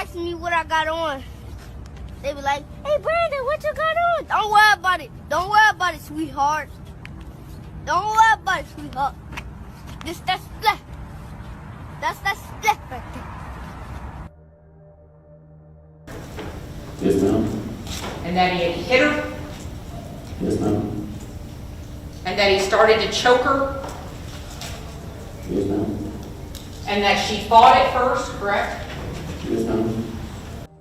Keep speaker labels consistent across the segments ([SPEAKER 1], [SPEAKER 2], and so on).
[SPEAKER 1] asking me what I got on. They be like, hey, Brandon, what you got on? Don't worry about it. Don't worry about it, sweetheart. Don't worry about it, sweetheart. That's split. That's split right there.
[SPEAKER 2] Yes, ma'am.
[SPEAKER 3] And that he had hit her,
[SPEAKER 2] Yes, ma'am.
[SPEAKER 3] and that he started to choke her,
[SPEAKER 2] Yes, ma'am.
[SPEAKER 3] and that she fought at first, correct?
[SPEAKER 2] Yes, ma'am.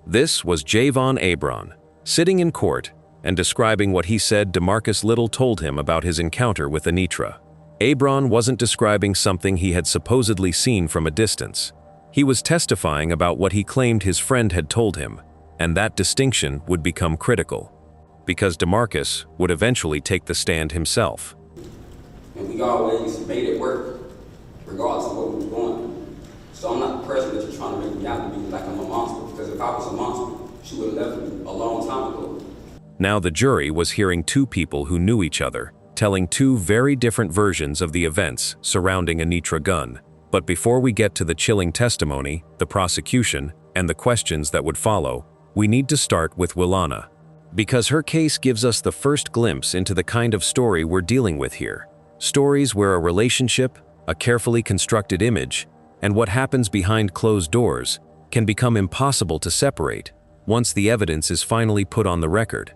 [SPEAKER 4] This was Javon Abron, sitting in court and describing what he said DeMarcus Little told him about his encounter with Anitra. Abron wasn't describing something he had supposedly seen from a distance. He was testifying about what he claimed his friend had told him, and that distinction would become critical, because DeMarcus would eventually take the stand himself.
[SPEAKER 5] And we always made it work, regardless of what we were going. So I'm not the person that you're trying to make me out to be like I'm a monster, because if I was a monster, she would have left me a long time ago.
[SPEAKER 4] Now the jury was hearing two people who knew each other, telling two very different versions of the events surrounding Anitra Gunn. But before we get to the chilling testimony, the prosecution, and the questions that would follow, we need to start with Willana, because her case gives us the first glimpse into the kind of story we're dealing with here. Stories where a relationship, a carefully constructed image, and what happens behind closed doors can become impossible to separate once the evidence is finally put on the record.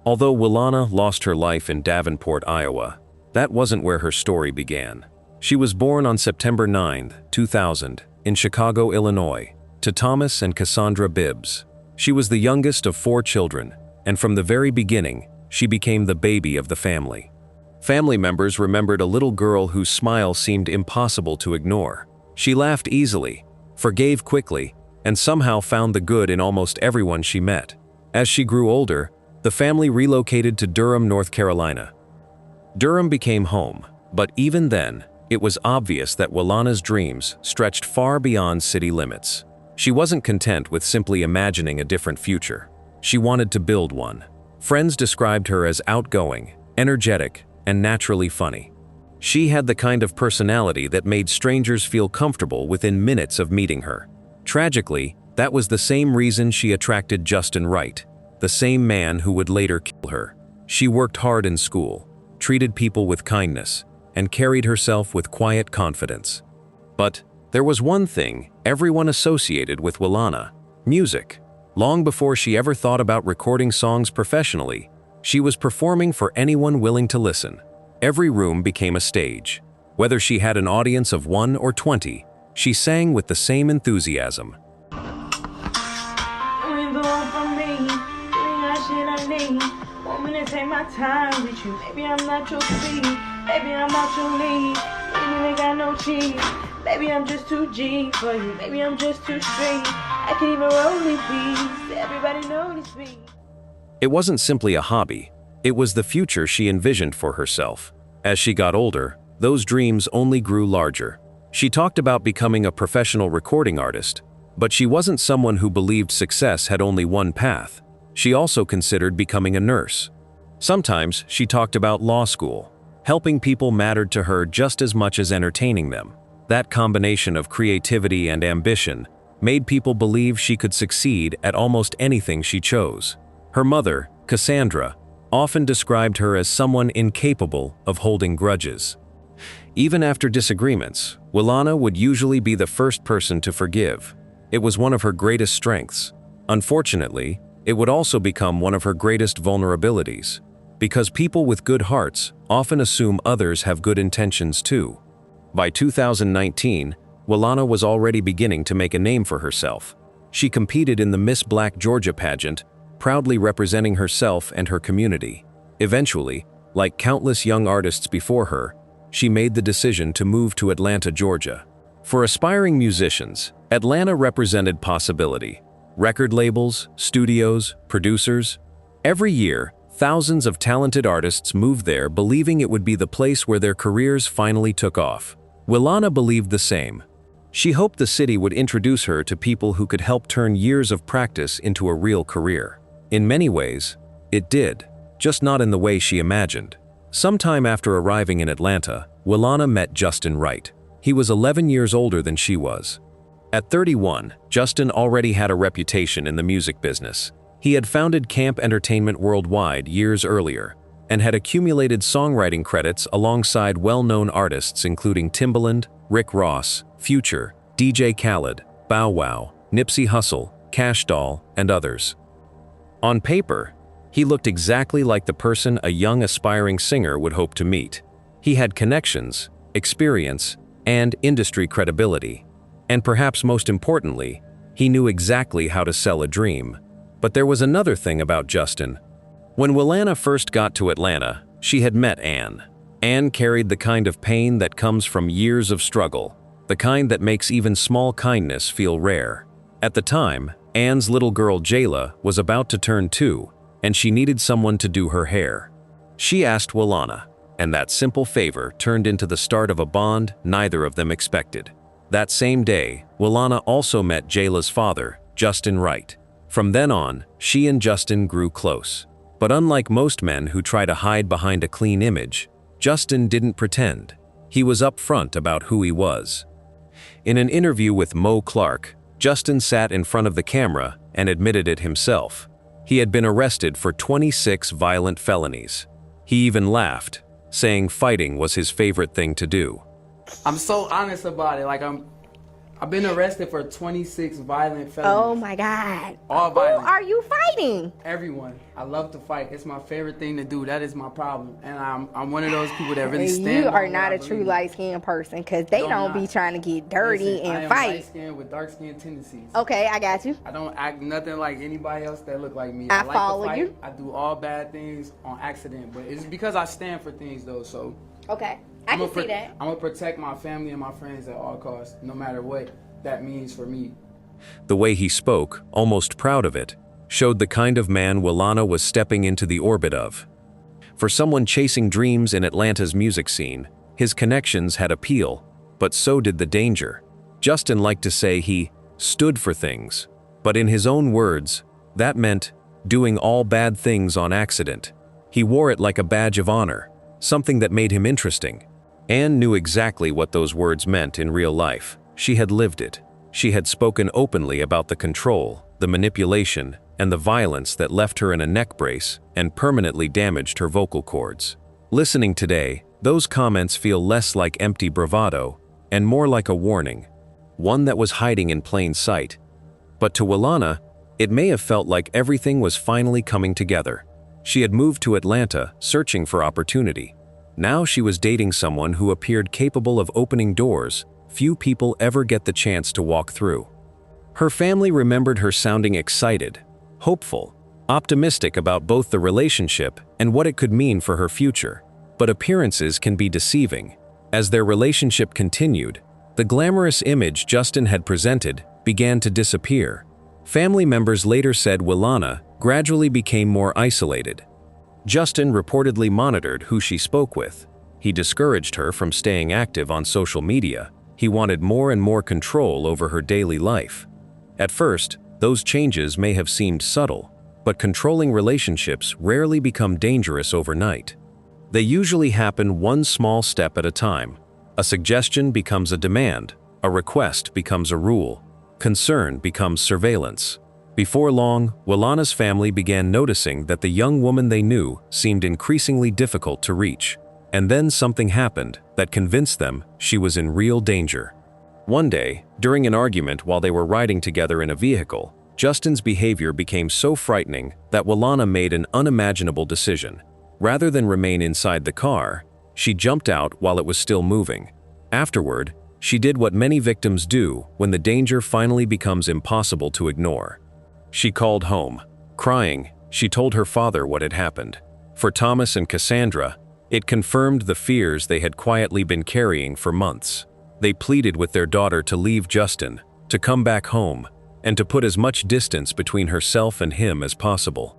[SPEAKER 4] Although Willana lost her life in Davenport, Iowa, that wasn't where her story began. She was born on September 9, 2000, in Chicago, Illinois, to Thomas and Cassandra Bibbs. She was the youngest of 4 children, and from the very beginning, she became the baby of the family. Family members remembered a little girl whose smile seemed impossible to ignore. She laughed easily, forgave quickly, and somehow found the good in almost everyone she met. As she grew older, the family relocated to Durham, North Carolina. Durham became home, but even then, it was obvious that Willana's dreams stretched far beyond city limits. She wasn't content with simply imagining a different future. She wanted to build one. Friends described her as outgoing, energetic, and naturally funny. She had the kind of personality that made strangers feel comfortable within minutes of meeting her. Tragically, that was the same reason she attracted Justin Wright, the same man who would later kill her. She worked hard in school, treated people with kindness, and carried herself with quiet confidence. But there was one thing everyone associated with Willana: music. Long before she ever thought about recording songs professionally, she was performing for anyone willing to listen. Every room became a stage. Whether she had an audience of 1 or 20, she sang with the same enthusiasm.
[SPEAKER 6] Want me to take my time with you. Maybe I'm not your speed. Maybe I'm not your lead. Maybe you ain't got no cheese. Maybe I'm just too G for you. Maybe I'm just too straight. I can't even roll these beats. Everybody notice me.
[SPEAKER 4] It wasn't simply a hobby. It was the future she envisioned for herself. As she got older, those dreams only grew larger. She talked about becoming a professional recording artist, but she wasn't someone who believed success had only one path. She also considered becoming a nurse. Sometimes she talked about law school. Helping people mattered to her just as much as entertaining them. That combination of creativity and ambition made people believe she could succeed at almost anything she chose. Her mother, Cassandra, often described her as someone incapable of holding grudges. Even after disagreements, Willana would usually be the first person to forgive. It was one of her greatest strengths. Unfortunately, it would also become one of her greatest vulnerabilities, because people with good hearts often assume others have good intentions too. By 2019, Willana was already beginning to make a name for herself. She competed in the Miss Black Georgia pageant, proudly representing herself and her community. Eventually, like countless young artists before her, she made the decision to move to Atlanta, Georgia. For aspiring musicians, Atlanta represented possibility. Record labels, studios, producers. Every year, thousands of talented artists moved there believing it would be the place where their careers finally took off. Willana believed the same. She hoped the city would introduce her to people who could help turn years of practice into a real career. In many ways, it did, just not in the way she imagined. Sometime after arriving in Atlanta, Willana met Justin Wright. He was 11 years older than she was. At 31, Justin already had a reputation in the music business. He had founded Camp Entertainment Worldwide years earlier and had accumulated songwriting credits alongside well-known artists including Timbaland, Rick Ross, Future, DJ Khaled, Bow Wow, Nipsey Hussle, Cash Doll, and others. On paper, he looked exactly like the person a young aspiring singer would hope to meet. He had connections, experience, and industry credibility. And perhaps most importantly, he knew exactly how to sell a dream. But there was another thing about Justin. When Willana first got to Atlanta, she had met Ann. Ann carried the kind of pain that comes from years of struggle, the kind that makes even small kindness feel rare. At the time, Ann's little girl Jayla was about to turn 2, and she needed someone to do her hair. She asked Willana, and that simple favor turned into the start of a bond neither of them expected. That same day, Willana also met Jayla's father, Justin Wright. From then on, she and Justin grew close. But unlike most men who try to hide behind a clean image, Justin didn't pretend. He was upfront about who he was. In an interview with Mo Clark, Justin sat in front of the camera and admitted it himself. He had been arrested for 26 violent felonies. He even laughed, saying fighting was his favorite thing to do.
[SPEAKER 7] I'm so honest about it. Like I've been arrested for 26 violent felonies.
[SPEAKER 8] Oh my God.
[SPEAKER 7] All violent.
[SPEAKER 8] Who are you fighting?
[SPEAKER 7] Everyone. I love to fight. It's my favorite thing to do. That is my problem. And I'm one of those people that really stand.
[SPEAKER 8] You are
[SPEAKER 7] on
[SPEAKER 8] not
[SPEAKER 7] what
[SPEAKER 8] a
[SPEAKER 7] I
[SPEAKER 8] true
[SPEAKER 7] believe.
[SPEAKER 8] light-skinned person because they
[SPEAKER 7] No,
[SPEAKER 8] don't
[SPEAKER 7] I'm
[SPEAKER 8] be
[SPEAKER 7] not.
[SPEAKER 8] trying to get dirty
[SPEAKER 7] Listen, I
[SPEAKER 8] and
[SPEAKER 7] am
[SPEAKER 8] fight.
[SPEAKER 7] light-skinned with dark-skinned tendencies.
[SPEAKER 8] Okay, I got you.
[SPEAKER 7] I don't act nothing like anybody else that look like me.
[SPEAKER 8] I
[SPEAKER 7] like
[SPEAKER 8] follow
[SPEAKER 7] to fight.
[SPEAKER 8] you.
[SPEAKER 7] I do all bad things on accident, but it's because I stand for things though. So
[SPEAKER 8] Okay, I can see that.
[SPEAKER 7] I'm gonna protect my family and my friends at all costs, no matter what that means for me.
[SPEAKER 4] The way he spoke, almost proud of it, showed the kind of man Willana was stepping into the orbit of. For someone chasing dreams in Atlanta's music scene, his connections had appeal, but so did the danger. Justin liked to say he stood for things, but in his own words, that meant doing all bad things on accident. He wore it like a badge of honor, something that made him interesting. Anne knew exactly what those words meant in real life. She had lived it. She had spoken openly about the control, the manipulation, and the violence that left her in a neck brace and permanently damaged her vocal cords. Listening today, those comments feel less like empty bravado and more like a warning, one that was hiding in plain sight. But to Willana, it may have felt like everything was finally coming together. She had moved to Atlanta, searching for opportunity. Now she was dating someone who appeared capable of opening doors few people ever get the chance to walk through. Her family remembered her sounding excited, hopeful, optimistic about both the relationship and what it could mean for her future. But appearances can be deceiving. As their relationship continued, the glamorous image Justin had presented began to disappear. Family members later said Willana gradually became more isolated. Justin reportedly monitored who she spoke with. He discouraged her from staying active on social media. He wanted more and more control over her daily life. At first, those changes may have seemed subtle, but controlling relationships rarely become dangerous overnight. They usually happen one small step at a time. A suggestion becomes a demand, a request becomes a rule, concern becomes surveillance. Before long, Willana's family began noticing that the young woman they knew seemed increasingly difficult to reach. And then something happened that convinced them she was in real danger. One day, during an argument while they were riding together in a vehicle, Justin's behavior became so frightening that Willana made an unimaginable decision. Rather than remain inside the car, she jumped out while it was still moving. Afterward, she did what many victims do when the danger finally becomes impossible to ignore. She called home. Crying, she told her father what had happened. For Thomas and Cassandra, it confirmed the fears they had quietly been carrying for months. They pleaded with their daughter to leave Justin, to come back home, and to put as much distance between herself and him as possible.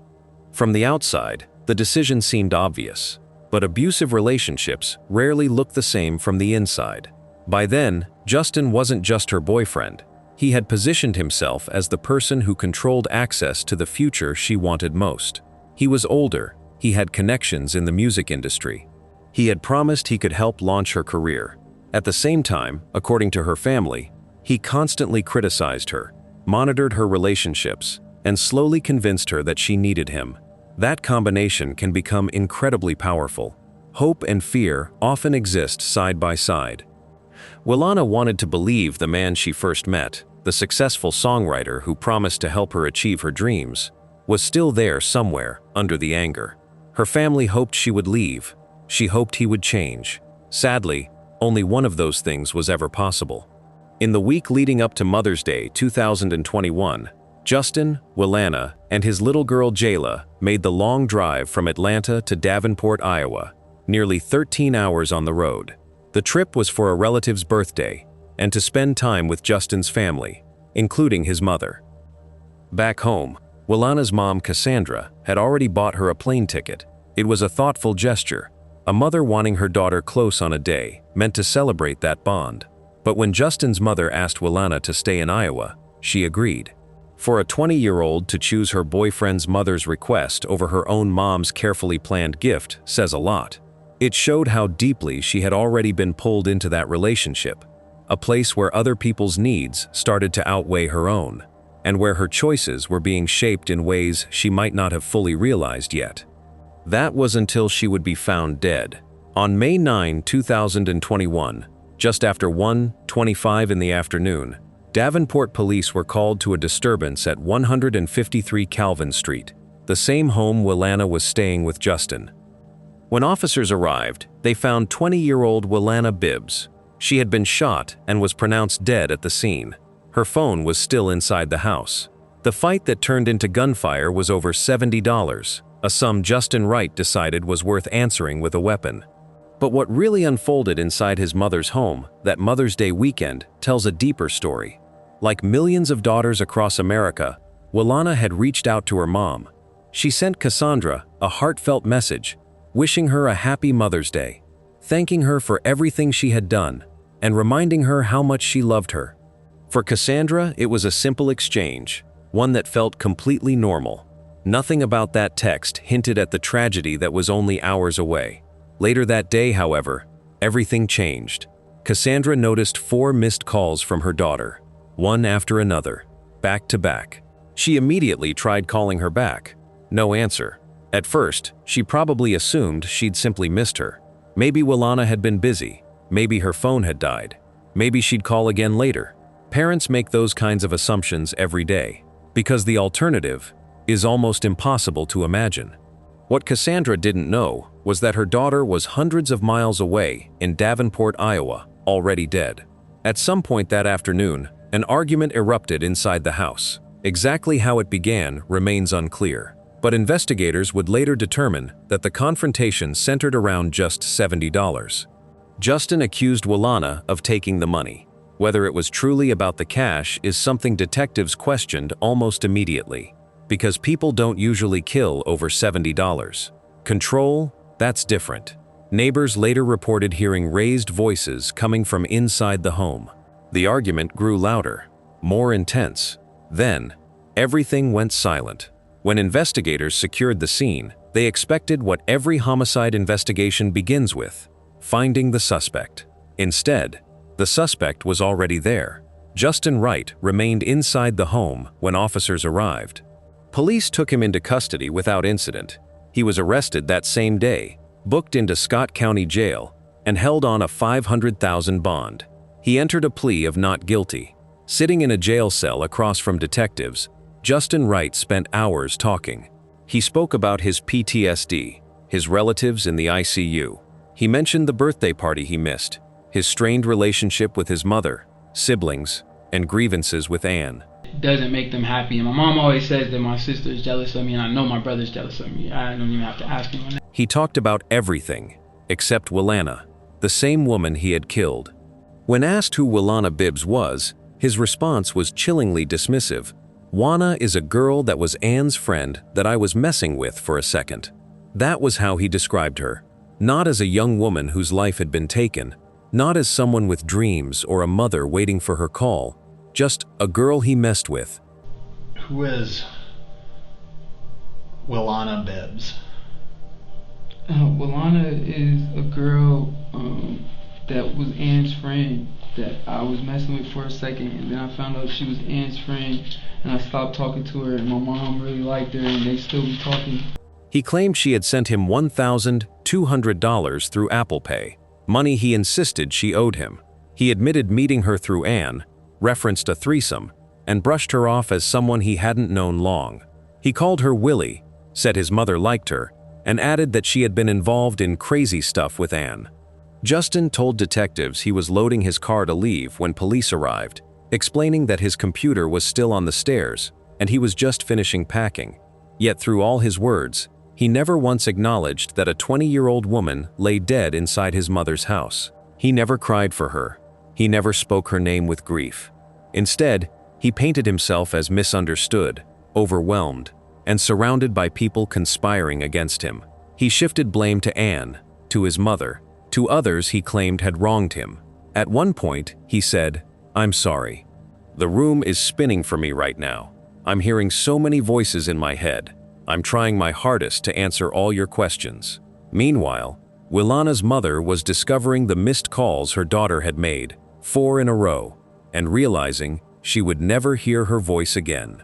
[SPEAKER 4] From the outside, the decision seemed obvious, but abusive relationships rarely look the same from the inside. By then, Justin wasn't just her boyfriend. He had positioned himself as the person who controlled access to the future she wanted most. He was older. He had connections in the music industry. He had promised he could help launch her career. At the same time, according to her family, He constantly criticized her, monitored her relationships, and slowly convinced her that she needed him. That combination can become incredibly powerful. Hope and fear often exist side by side. Willana wanted to believe the man she first met, the successful songwriter who promised to help her achieve her dreams, was still there somewhere under the anger. Her family hoped she would leave. She hoped he would change. Sadly, only one of those things was ever possible. In the week leading up to Mother's Day 2021, Justin, Willana, and his little girl Jayla made the long drive from Atlanta to Davenport, Iowa, nearly 13 hours on the road. The trip was for a relative's birthday and to spend time with Justin's family, including his mother. Back home, Willana's mom, Cassandra, had already bought her a plane ticket. It was a thoughtful gesture, a mother wanting her daughter close on a day meant to celebrate that bond. But when Justin's mother asked Willana to stay in Iowa, she agreed. For a 20-year-old to choose her boyfriend's mother's request over her own mom's carefully planned gift says a lot. It showed how deeply she had already been pulled into that relationship, a place where other people's needs started to outweigh her own, and where her choices were being shaped in ways she might not have fully realized yet. That was until she would be found dead. On May 9, 2021, just after 1:25 in the afternoon, Davenport police were called to a disturbance at 153 Calvin Street, the same home Willana was staying with Justin. When officers arrived, they found 20-year-old Willana Bibbs. She had been shot and was pronounced dead at the scene. Her phone was still inside the house. The fight that turned into gunfire was over $70, a sum Justin Wright decided was worth answering with a weapon. But what really unfolded inside his mother's home that Mother's Day weekend tells a deeper story. Like millions of daughters across America, Willana had reached out to her mom. She sent Cassandra a heartfelt message, wishing her a happy Mother's Day, thanking her for everything she had done, and reminding her how much she loved her. For Cassandra, it was a simple exchange, one that felt completely normal. Nothing about that text hinted at the tragedy that was only hours away. Later that day, however, everything changed. Cassandra noticed 4 missed calls from her daughter, one after another, back to back. She immediately tried calling her back. No answer. At first, she probably assumed she'd simply missed her. Maybe Willana had been busy. Maybe her phone had died. Maybe she'd call again later. Parents make those kinds of assumptions every day, because the alternative is almost impossible to imagine. What Cassandra didn't know was that her daughter was hundreds of miles away in Davenport, Iowa, already dead. At some point that afternoon, an argument erupted inside the house. Exactly how it began remains unclear, but investigators would later determine that the confrontation centered around just $70. Justin accused Willana of taking the money. Whether it was truly about the cash is something detectives questioned almost immediately, because people don't usually kill over $70. Control? That's different. Neighbors later reported hearing raised voices coming from inside the home. The argument grew louder, more intense. Then, everything went silent. When investigators secured the scene, they expected what every homicide investigation begins with: finding the suspect. Instead, the suspect was already there. Justin Wright remained inside the home when officers arrived. Police took him into custody without incident. He was arrested that same day, booked into Scott County Jail, and held on a $500,000 bond. He entered a plea of not guilty. Sitting in a jail cell across from detectives, Justin Wright spent hours talking. He spoke about his PTSD, his relatives in the ICU. He mentioned the birthday party he missed, his strained relationship with his mother, siblings, and grievances with Anne.
[SPEAKER 9] Doesn't make them happy. And my mom always says that my sister is jealous of me, and I know my brother's jealous of me. I don't even have to ask him on that.
[SPEAKER 4] He talked about everything, except Willana, the same woman he had killed. When asked who Willana Bibbs was, his response was chillingly dismissive. "Wana is a girl that was Anne's friend that I was messing with for a second." That was how he described her. Not as a young woman whose life had been taken, not as someone with dreams or a mother waiting for her call, just a girl he messed with.
[SPEAKER 10] Who is Willana Bibbs?
[SPEAKER 9] Willana is a girl that was Anne's friend that I was messing with for a second, and then I found out she was Ann's friend, and I stopped talking to her, and my mom really liked her, and they still be talking.
[SPEAKER 4] He claimed she had sent him $1,200 through Apple Pay, money he insisted she owed him. He admitted meeting her through Ann, referenced a threesome, and brushed her off as someone he hadn't known long. He called her Willie, said his mother liked her, and added that she had been involved in crazy stuff with Ann. Justin told detectives he was loading his car to leave when police arrived, explaining that his computer was still on the stairs and he was just finishing packing. Yet through all his words, he never once acknowledged that a 20-year-old woman lay dead inside his mother's house. He never cried for her. He never spoke her name with grief. Instead, he painted himself as misunderstood, overwhelmed, and surrounded by people conspiring against him. He shifted blame to Ann, to his mother, to others he claimed had wronged him. At one point, he said, "I'm sorry. The room is spinning for me right now. I'm hearing so many voices in my head. I'm trying my hardest to answer all your questions." Meanwhile, Willana's mother was discovering the missed calls her daughter had made, 4 in a row, and realizing she would never hear her voice again.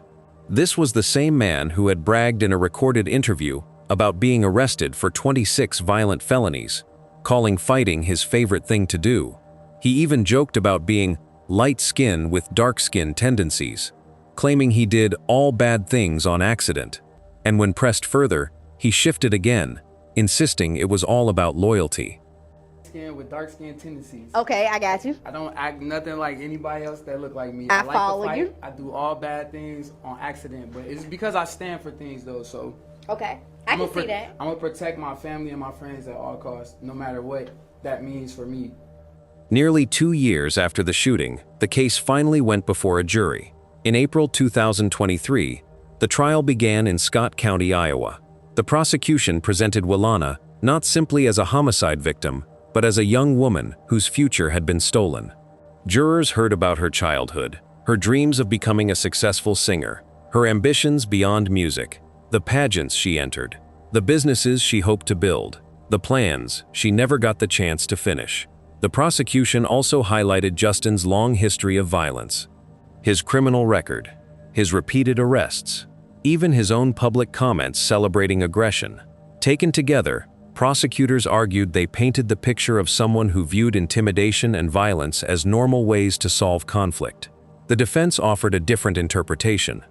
[SPEAKER 4] This was the same man who had bragged in a recorded interview about being arrested for 26 violent felonies, calling fighting his favorite thing to do. He even joked about being light-skinned with dark-skin tendencies, claiming he did all bad things on accident. And when pressed further, he shifted again, insisting it was all about loyalty.
[SPEAKER 7] Skin with dark skin tendencies.
[SPEAKER 8] Okay, I got you.
[SPEAKER 7] I don't act nothing like anybody else that look like me.
[SPEAKER 8] I
[SPEAKER 7] like
[SPEAKER 8] follow
[SPEAKER 7] to fight.
[SPEAKER 8] you.
[SPEAKER 7] I do all bad things on accident, but it's because I stand for things though. So
[SPEAKER 8] Okay, I can see that.
[SPEAKER 7] I'm gonna protect my family and my friends at all costs, no matter what that means for me.
[SPEAKER 4] Nearly 2 years after the shooting, the case finally went before a jury. In April 2023, the trial began in Scott County, Iowa. The prosecution presented Willana not simply as a homicide victim, but as a young woman whose future had been stolen. Jurors heard about her childhood, her dreams of becoming a successful singer, her ambitions beyond music, the pageants she entered, the businesses she hoped to build, the plans she never got the chance to finish. The prosecution also highlighted Justin's long history of violence, his criminal record, his repeated arrests, even his own public comments celebrating aggression. Taken together, prosecutors argued they painted the picture of someone who viewed intimidation and violence as normal ways to solve conflict. The defense offered a different interpretation.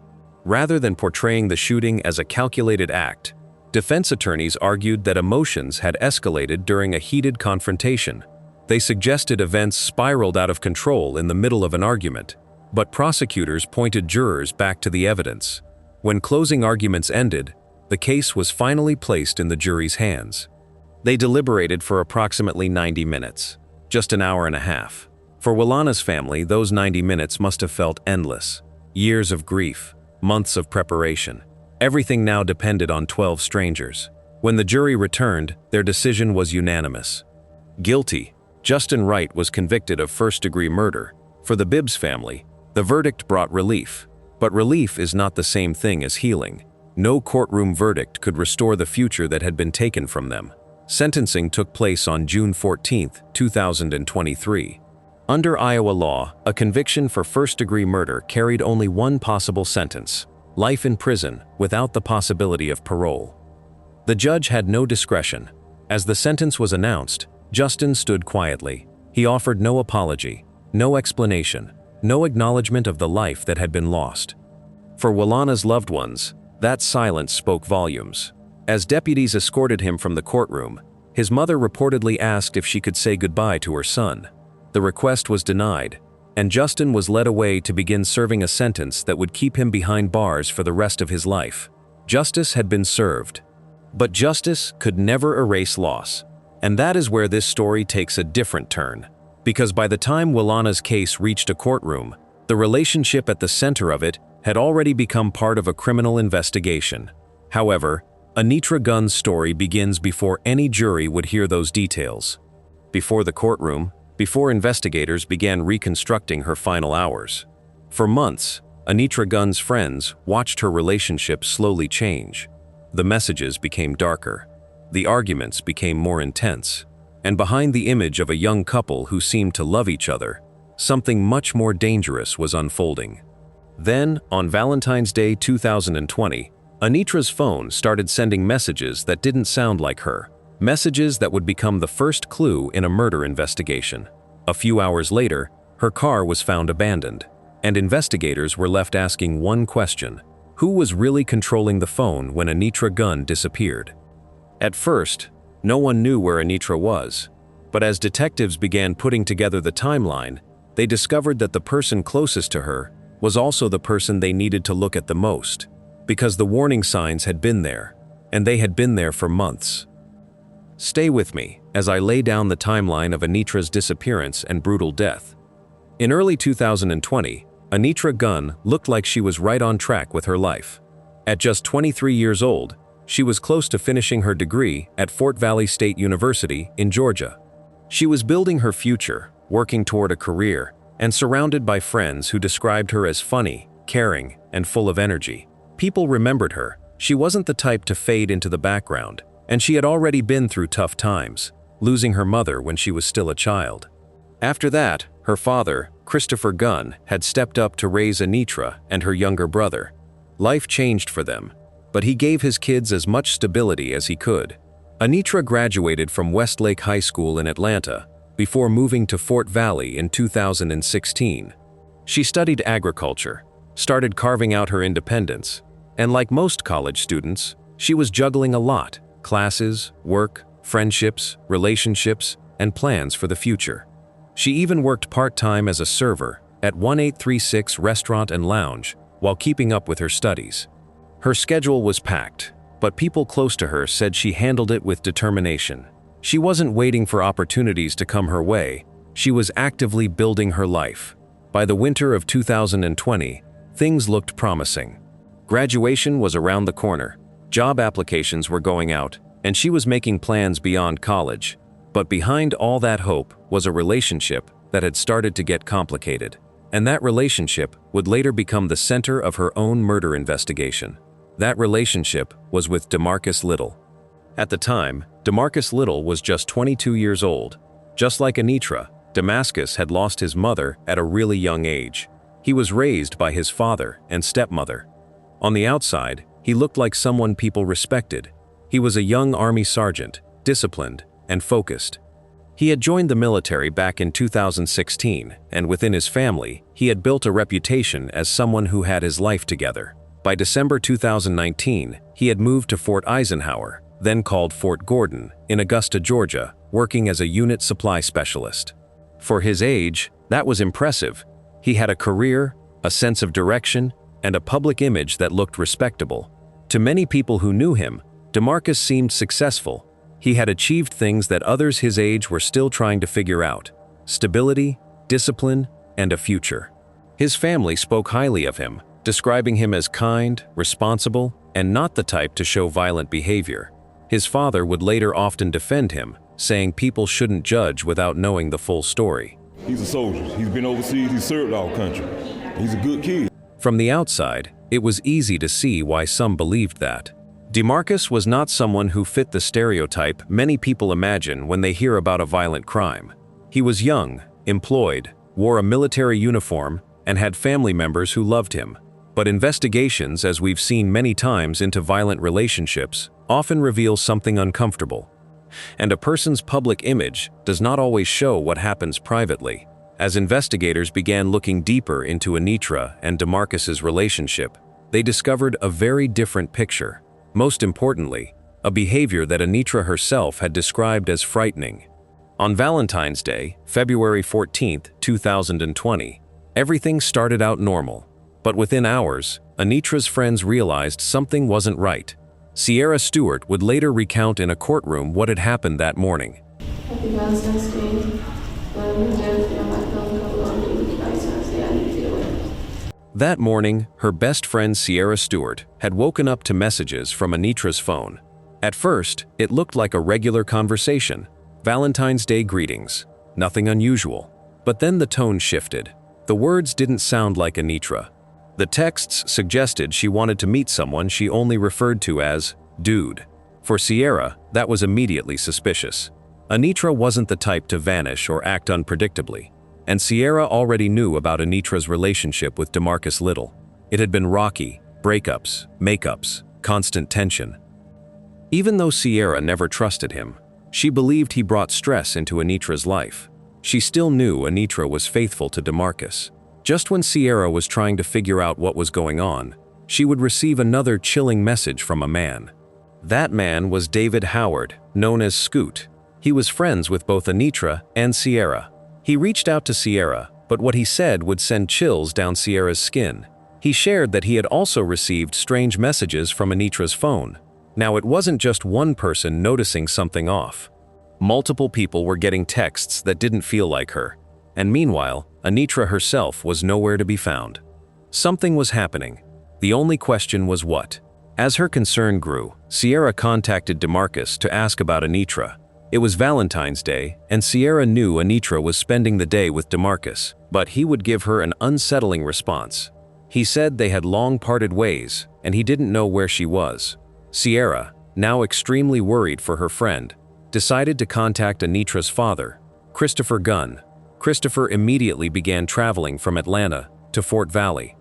[SPEAKER 4] Rather than portraying the shooting as a calculated act, defense attorneys argued that emotions had escalated during a heated confrontation. They suggested events spiraled out of control in the middle of an argument, but prosecutors pointed jurors back to the evidence. When closing arguments ended, the case was finally placed in the jury's hands. They deliberated for approximately 90 minutes, just an hour and a half. For Willana's family, those 90 minutes must have felt endless. Years of grief, months of preparation. Everything now depended on 12 strangers. When the jury returned, their decision was unanimous. Guilty, Justin Wright was convicted of first-degree murder. For the Bibbs family, the verdict brought relief. But relief is not the same thing as healing. No courtroom verdict could restore the future that had been taken from them. Sentencing took place on June 14, 2023. Under Iowa law, a conviction for first-degree murder carried only one possible sentence: life in prison without the possibility of parole. The judge had no discretion. As the sentence was announced, Justin stood quietly. He offered no apology, no explanation, no acknowledgement of the life that had been lost. For Willana's loved ones, that silence spoke volumes. As deputies escorted him from the courtroom, his mother reportedly asked if she could say goodbye to her son. The request was denied, and Justin was led away to begin serving a sentence that would keep him behind bars for the rest of his life. Justice had been served, but justice could never erase loss. And that is where this story takes a different turn. Because by the time Willana's case reached a courtroom, the relationship at the center of it had already become part of a criminal investigation. However, Anitra Gunn's story begins before any jury would hear those details. Before the courtroom, before investigators began reconstructing her final hours. For months, Anitra Gunn's friends watched her relationship slowly change. The messages became darker. The arguments became more intense. And behind the image of a young couple who seemed to love each other, something much more dangerous was unfolding. Then, on Valentine's Day 2020, Anitra's phone started sending messages that didn't sound like her, messages that would become the first clue in a murder investigation. A few hours later, her car was found abandoned, and investigators were left asking one question: who was really controlling the phone when Anitra Gunn disappeared? At first, no one knew where Anitra was, but as detectives began putting together the timeline, they discovered that the person closest to her was also the person they needed to look at the most, because the warning signs had been there, and they had been there for months. Stay with me as I lay down the timeline of Anitra's disappearance and brutal death. In early 2020, Anitra Gunn looked like she was right on track with her life. At just 23 years old, she was close to finishing her degree at Fort Valley State University in Georgia. She was building her future, working toward a career, and surrounded by friends who described her as funny, caring, and full of energy. People remembered her. She wasn't the type to fade into the background, and she had already been through tough times, losing her mother when she was still a child. After that, her father, Christopher Gunn, had stepped up to raise Anitra and her younger brother. Life changed for them, but he gave his kids as much stability as he could. Anitra graduated from Westlake High School in Atlanta before moving to Fort Valley in 2016. She studied agriculture, started carving out her independence, and like most college students, she was juggling a lot: classes, work, friendships, relationships, and plans for the future. She even worked part-time as a server at 1836 Restaurant and Lounge while keeping up with her studies. Her schedule was packed, but people close to her said she handled it with determination. She wasn't waiting for opportunities to come her way, she was actively building her life. By the winter of 2020, things looked promising. Graduation was around the corner, job applications were going out, and she was making plans beyond college. But behind all that hope was a relationship that had started to get complicated, and that relationship would later become the center of her own murder investigation. That relationship was with DeMarcus Little. At the time, DeMarcus Little was just 22 years old. Just like Anitra, Damascus had lost his mother at a really young age. He was raised by his father and stepmother. On the outside, he looked like someone people respected. He was a young Army sergeant, disciplined and focused. He had joined the military back in 2016, and within his family, he had built a reputation as someone who had his life together. By December 2019, he had moved to Fort Eisenhower, then called Fort Gordon, in Augusta, Georgia, working as a unit supply specialist. For his age, that was impressive. He had a career, a sense of direction, and a public image that looked respectable. To many people who knew him, DeMarcus seemed successful. He had achieved things that others his age were still trying to figure out: stability, discipline, and a future. His family spoke highly of him, describing him as kind, responsible, and not the type to show violent behavior. His father would later often defend him, saying people shouldn't judge without knowing the full story.
[SPEAKER 11] He's a soldier. He's been overseas. He served our country. He's a good kid.
[SPEAKER 4] From the outside, it was easy to see why some believed that. DeMarcus was not someone who fit the stereotype many people imagine when they hear about a violent crime. He was young, employed, wore a military uniform, and had family members who loved him. But investigations, as we've seen many times into violent relationships, often reveal something uncomfortable. And a person's public image does not always show what happens privately. As investigators began looking deeper into Anitra and DeMarcus's relationship, they discovered a very different picture. Most importantly, a behavior that Anitra herself had described as frightening. On Valentine's Day, February 14, 2020, everything started out normal. But within hours, Anitra's friends realized something wasn't right. Sierra Stewart would later recount in a courtroom what had happened that morning.
[SPEAKER 12] Happy Valentine's Day.
[SPEAKER 4] That morning, her best friend Sierra Stewart had woken up to messages from Anitra's phone. At first, it looked like a regular conversation. Valentine's Day greetings. Nothing unusual. But then the tone shifted. The words didn't sound like Anitra. The texts suggested she wanted to meet someone she only referred to as dude. For Sierra, that was immediately suspicious. Anitra wasn't the type to vanish or act unpredictably. and Sierra already knew about Anitra's relationship with DeMarcus Little. It had been rocky, breakups, makeups, constant tension. Even though Sierra never trusted him, she believed he brought stress into Anitra's life. She still knew Anitra was faithful to DeMarcus. Just when Sierra was trying to figure out what was going on, she would receive another chilling message from a man. That man was David Howard, known as Scoot. He was friends with both Anitra and Sierra. He reached out to Sierra, but what he said would send chills down Sierra's skin. He shared that he had also received strange messages from Anitra's phone. Now, it wasn't just one person noticing something off. Multiple people were getting texts that didn't feel like her. And meanwhile, Anitra herself was nowhere to be found. Something was happening. The only question was what. As her concern grew, Sierra contacted DeMarcus to ask about Anitra. It was Valentine's Day, and Sierra knew Anitra was spending the day with DeMarcus, but he would give her an unsettling response. He said they had long parted ways, and he didn't know where she was. Sierra, now extremely worried for her friend, decided to contact Anitra's father, Christopher Gunn. Christopher immediately began traveling from Atlanta to Fort Valley.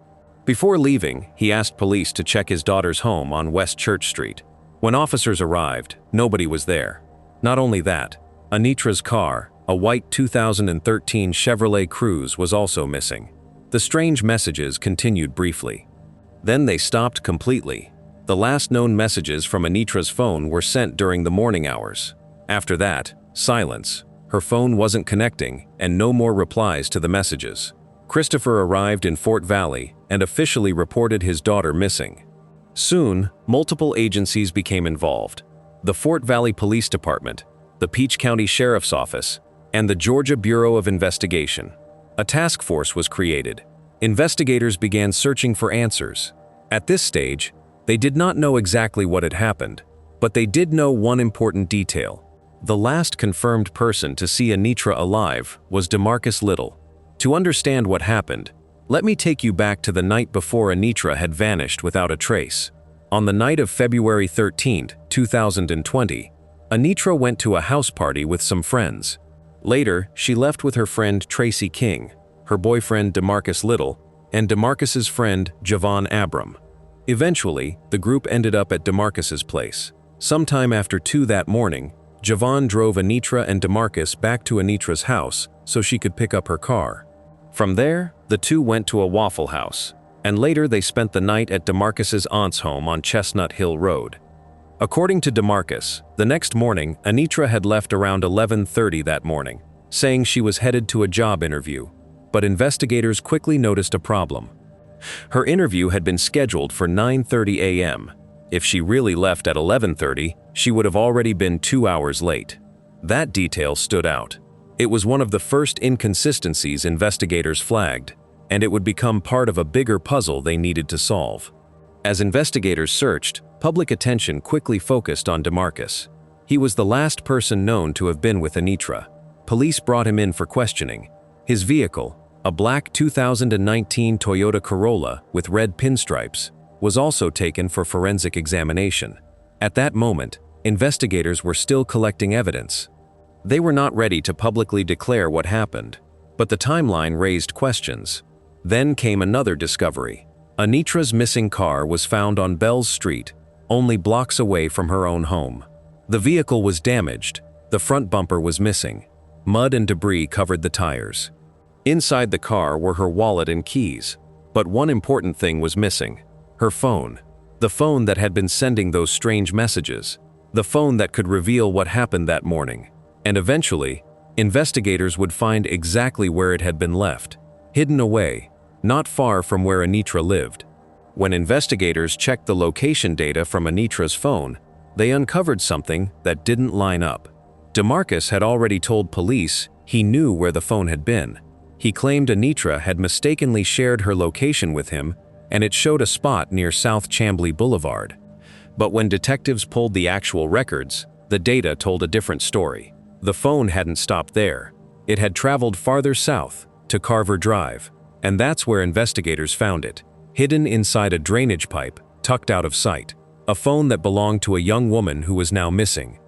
[SPEAKER 4] Before leaving, he asked police to check his daughter's home on West Church Street. When officers arrived, nobody was there. Not only that, Anitra's car, a white 2013 Chevrolet Cruze, was also missing. The strange messages continued briefly. Then they stopped completely. The last known messages from Anitra's phone were sent during the morning hours. After that, silence. Her phone wasn't connecting, and no more replies to the messages. Christopher arrived in Fort Valley and officially reported his daughter missing. Soon, multiple agencies became involved. The Fort Valley Police Department, the Peach County Sheriff's Office, and the Georgia Bureau of Investigation. A task force was created. Investigators began searching for answers. At this stage, they did not know exactly what had happened, but they did know one important detail. The last confirmed person to see Anitra alive was DeMarcus Little. To understand what happened, let me take you back to the night before Anitra had vanished without a trace. On the night of February 13, 2020, Anitra went to a house party with some friends. Later, she left with her friend Tracy King, her boyfriend DeMarcus Little, and DeMarcus's friend Javon Abram. Eventually, the group ended up at DeMarcus's place. Sometime after 2 that morning, Javon drove Anitra and DeMarcus back to Anitra's house so she could pick up her car. From there, the two went to a Waffle House, and later they spent the night at DeMarcus's aunt's home on Chestnut Hill Road. According to DeMarcus, the next morning, Anitra had left around 11:30 that morning, saying she was headed to a job interview, but investigators quickly noticed a problem. Her interview had been scheduled for 9:30 a.m. If she really left at 11:30, she would have already been 2 hours late. That detail stood out. It was one of the first inconsistencies investigators flagged, and it would become part of a bigger puzzle they needed to solve. As investigators searched, public attention quickly focused on DeMarcus. He was the last person known to have been with Anitra. Police brought him in for questioning. His vehicle, a black 2019 Toyota Corolla with red pinstripes, was also taken for forensic examination. At that moment, investigators were still collecting evidence. They were not ready to publicly declare what happened, but the timeline raised questions. Then came another discovery. Anitra's missing car was found on Bells Street, only blocks away from her own home. The vehicle was damaged, the front bumper was missing. Mud and debris covered the tires. Inside the car were her wallet and keys, but one important thing was missing: her phone. The phone that had been sending those strange messages. The phone that could reveal what happened that morning. And eventually, investigators would find exactly where it had been left, hidden away, not far from where Anitra lived. When investigators checked the location data from Anitra's phone, they uncovered something that didn't line up. DeMarcus had already told police he knew where the phone had been. He claimed Anitra had mistakenly shared her location with him, and it showed a spot near South Chamblee Boulevard. But when detectives pulled the actual records, the data told a different story. The phone hadn't stopped there. It had traveled farther south, to Carver Drive, and that's where investigators found it, hidden inside a drainage pipe, tucked out of sight. A phone that belonged to a young woman who was now missing.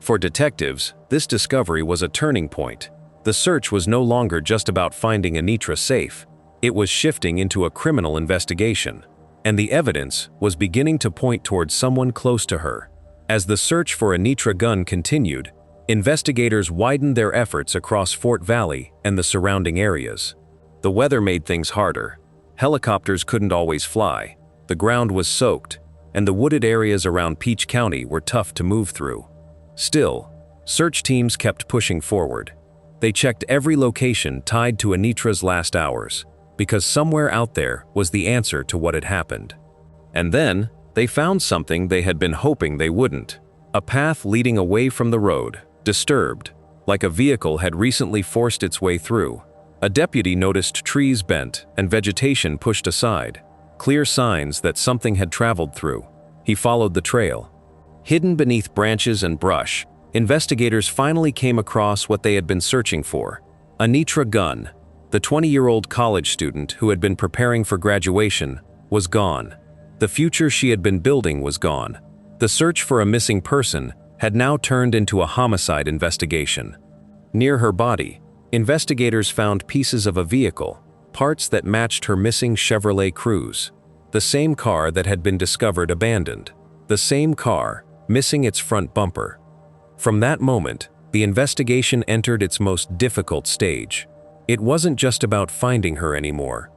[SPEAKER 4] For detectives, this discovery was a turning point. The search was no longer just about finding Anitra safe. It was shifting into a criminal investigation, and the evidence was beginning to point towards someone close to her. As the search for Anitra Gunn continued, investigators widened their efforts across Fort Valley and the surrounding areas. The weather made things harder. Helicopters couldn't always fly, the ground was soaked, and the wooded areas around Peach County were tough to move through. Still, search teams kept pushing forward. They checked every location tied to Anitra's last hours, because somewhere out there was the answer to what had happened. And then, they found something they had been hoping they wouldn't. A path leading away from the road, disturbed, like a vehicle had recently forced its way through. A deputy noticed trees bent and vegetation pushed aside, clear signs that something had traveled through. He followed the trail. Hidden beneath branches and brush, investigators finally came across what they had been searching for. Anitra Gunn, the 20-year-old college student who had been preparing for graduation, was gone. The future she had been building was gone. The search for a missing person had now turned into a homicide investigation. Near her body, investigators found pieces of a vehicle, parts that matched her missing Chevrolet Cruze. The same car that had been discovered abandoned. The same car, missing its front bumper. From that moment, the investigation entered its most difficult stage. It wasn't just about finding her anymore.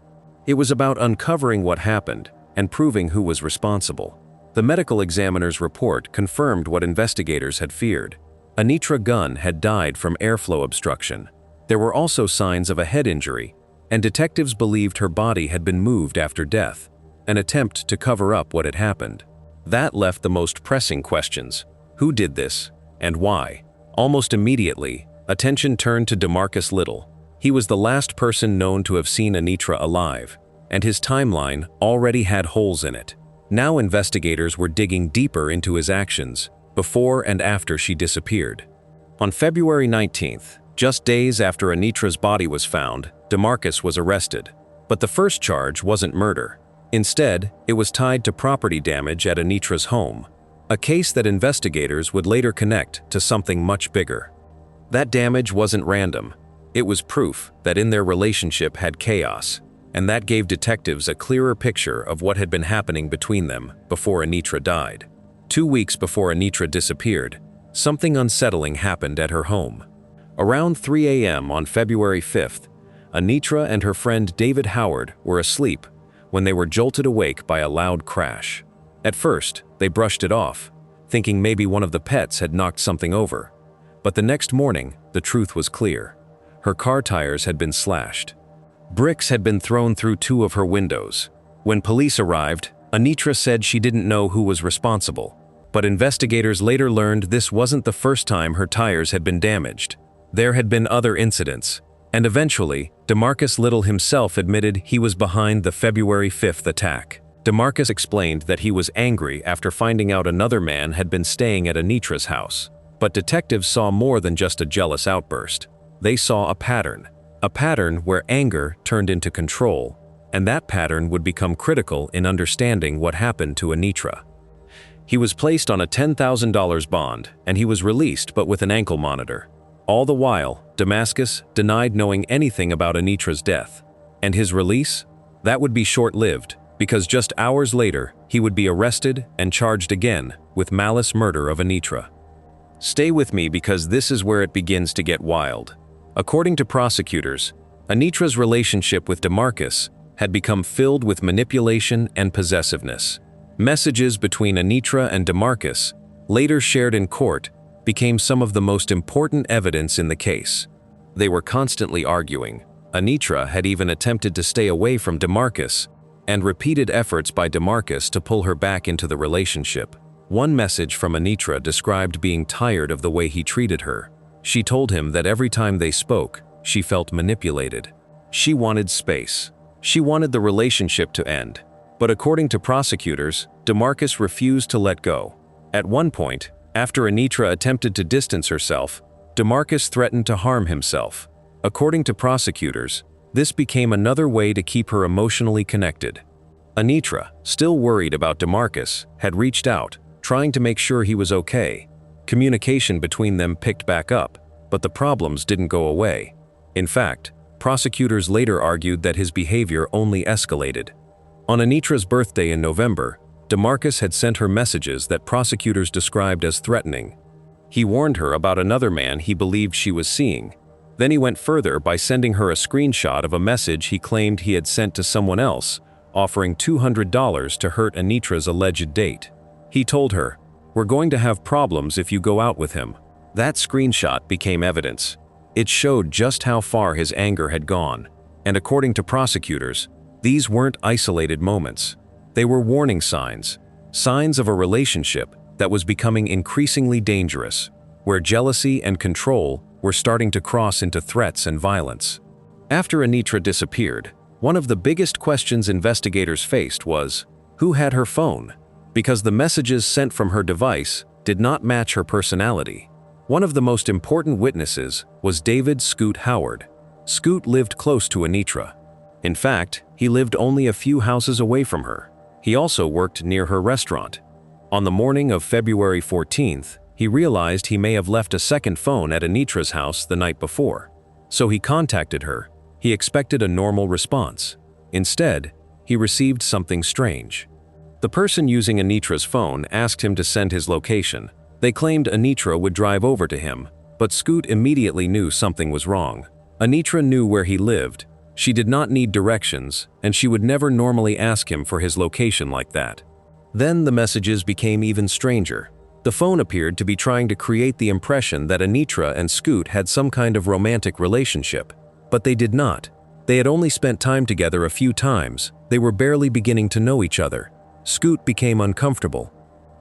[SPEAKER 4] It was about uncovering what happened and proving who was responsible. The medical examiner's report confirmed what investigators had feared. Anitra Gunn had died from airflow obstruction. There were also signs of a head injury, and detectives believed her body had been moved after death, an attempt to cover up what had happened. That left the most pressing questions. Who did this, and why? Almost immediately, attention turned to DeMarcus Little. He was the last person known to have seen Anitra alive, and his timeline already had holes in it. Now investigators were digging deeper into his actions, before and after she disappeared. On February 19th, just days after Anitra's body was found, DeMarcus was arrested. But the first charge wasn't murder. Instead, it was tied to property damage at Anitra's home, a case that investigators would later connect to something much bigger. That damage wasn't random. It was proof that in their relationship had chaos, and that gave detectives a clearer picture of what had been happening between them before Anitra died. 2 weeks before Anitra disappeared, something unsettling happened at her home. Around 3 a.m. on February 5th, Anitra and her friend David Howard were asleep when they were jolted awake by a loud crash. At first, they brushed it off, thinking maybe one of the pets had knocked something over. But the next morning, the truth was clear. Her car tires had been slashed. Bricks had been thrown through 2 of her windows. When police arrived, Anitra said she didn't know who was responsible. But investigators later learned this wasn't the first time her tires had been damaged. There had been other incidents, and eventually, DeMarcus Little himself admitted he was behind the February 5th attack. DeMarcus explained that he was angry after finding out another man had been staying at Anitra's house. But detectives saw more than just a jealous outburst. They saw a pattern where anger turned into control, and that pattern would become critical in understanding what happened to Anitra. He was placed on a $10,000 bond, and he was released but with an ankle monitor. All the while, Damascus denied knowing anything about Anitra's death. And his release? That would be short-lived, because just hours later, he would be arrested and charged again with malice murder of Anitra. Stay with me because this is where it begins to get wild. According to prosecutors, Anitra's relationship with DeMarcus had become filled with manipulation and possessiveness. Messages between Anitra and DeMarcus, later shared in court, became some of the most important evidence in the case. They were constantly arguing. Anitra had even attempted to stay away from DeMarcus, and repeated efforts by DeMarcus to pull her back into the relationship. One message from Anitra described being tired of the way he treated her. She told him that every time they spoke, she felt manipulated. She wanted space. She wanted the relationship to end. But according to prosecutors, DeMarcus refused to let go. At one point, after Anitra attempted to distance herself, DeMarcus threatened to harm himself. According to prosecutors, this became another way to keep her emotionally connected. Anitra, still worried about DeMarcus, had reached out, trying to make sure he was okay. Communication between them picked back up, but the problems didn't go away. In fact, prosecutors later argued that his behavior only escalated. On Anitra's birthday in November, DeMarcus had sent her messages that prosecutors described as threatening. He warned her about another man he believed she was seeing. Then he went further by sending her a screenshot of a message he claimed he had sent to someone else, offering $200 to hurt Anitra's alleged date. He told her, "We're going to have problems if you go out with him." That screenshot became evidence. It showed just how far his anger had gone, and according to prosecutors, these weren't isolated moments. They were warning signs, signs of a relationship that was becoming increasingly dangerous, where jealousy and control were starting to cross into threats and violence. After Anitra disappeared, one of the biggest questions investigators faced was, who had her phone? Because the messages sent from her device did not match her personality. One of the most important witnesses was David Scoot Howard. Scoot lived close to Anitra. In fact, he lived only a few houses away from her. He also worked near her restaurant. On the morning of February 14th, he realized he may have left a second phone at Anitra's house the night before. So he contacted her. He expected a normal response. Instead, he received something strange. The person using Anitra's phone asked him to send his location. They claimed Anitra would drive over to him, but Scoot immediately knew something was wrong. Anitra knew where he lived. She did not need directions, and she would never normally ask him for his location like that. Then the messages became even stranger. The phone appeared to be trying to create the impression that Anitra and Scoot had some kind of romantic relationship. But they did not. They had only spent time together a few times. They were barely beginning to know each other. Scoot became uncomfortable.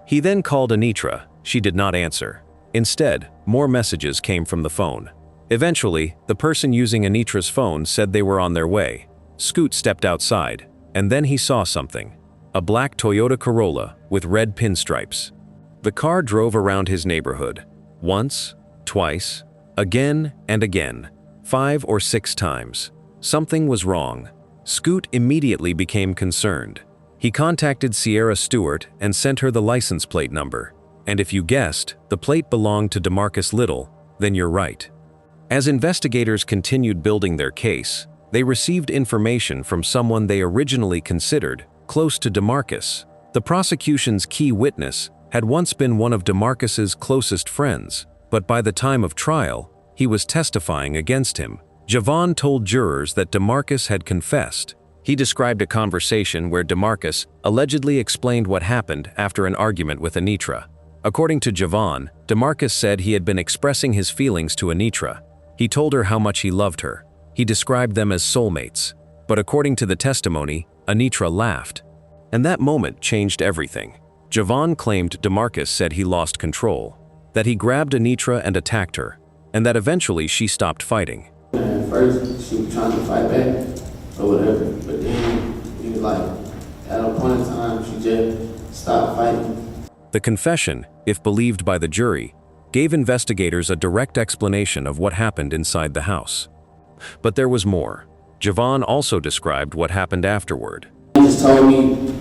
[SPEAKER 4] He then called Anitra. She did not answer. Instead, more messages came from the phone. Eventually, the person using Anitra's phone said they were on their way. Scoot stepped outside, and then he saw something. A black Toyota Corolla with red pinstripes. The car drove around his neighborhood. Once, twice, again and again. 5 or 6 times. Something was wrong. Scoot immediately became concerned. He contacted Sierra Stewart and sent her the license plate number. And if you guessed, the plate belonged to DeMarcus Little, then you're right. As investigators continued building their case, they received information from someone they originally considered close to DeMarcus. The prosecution's key witness had once been one of DeMarcus's closest friends, but by the time of trial, he was testifying against him. Javon told jurors that DeMarcus had confessed. He described a conversation where DeMarcus allegedly explained what happened after an argument with Anitra. According to Javon, DeMarcus said he had been expressing his feelings to Anitra. He told her how much he loved her. He described them as soulmates. But according to the testimony, Anitra laughed. And that moment changed everything. Javon claimed DeMarcus said he lost control, that he grabbed Anitra and attacked her, and that eventually she stopped fighting.
[SPEAKER 2] At first, she was trying to fight back or whatever, but then he was like, at a point in time, she just stopped fighting.
[SPEAKER 4] The confession, if believed by the jury, gave investigators a direct explanation of what happened inside the house. But there was more. Javon also described what happened afterward.
[SPEAKER 2] He just told me,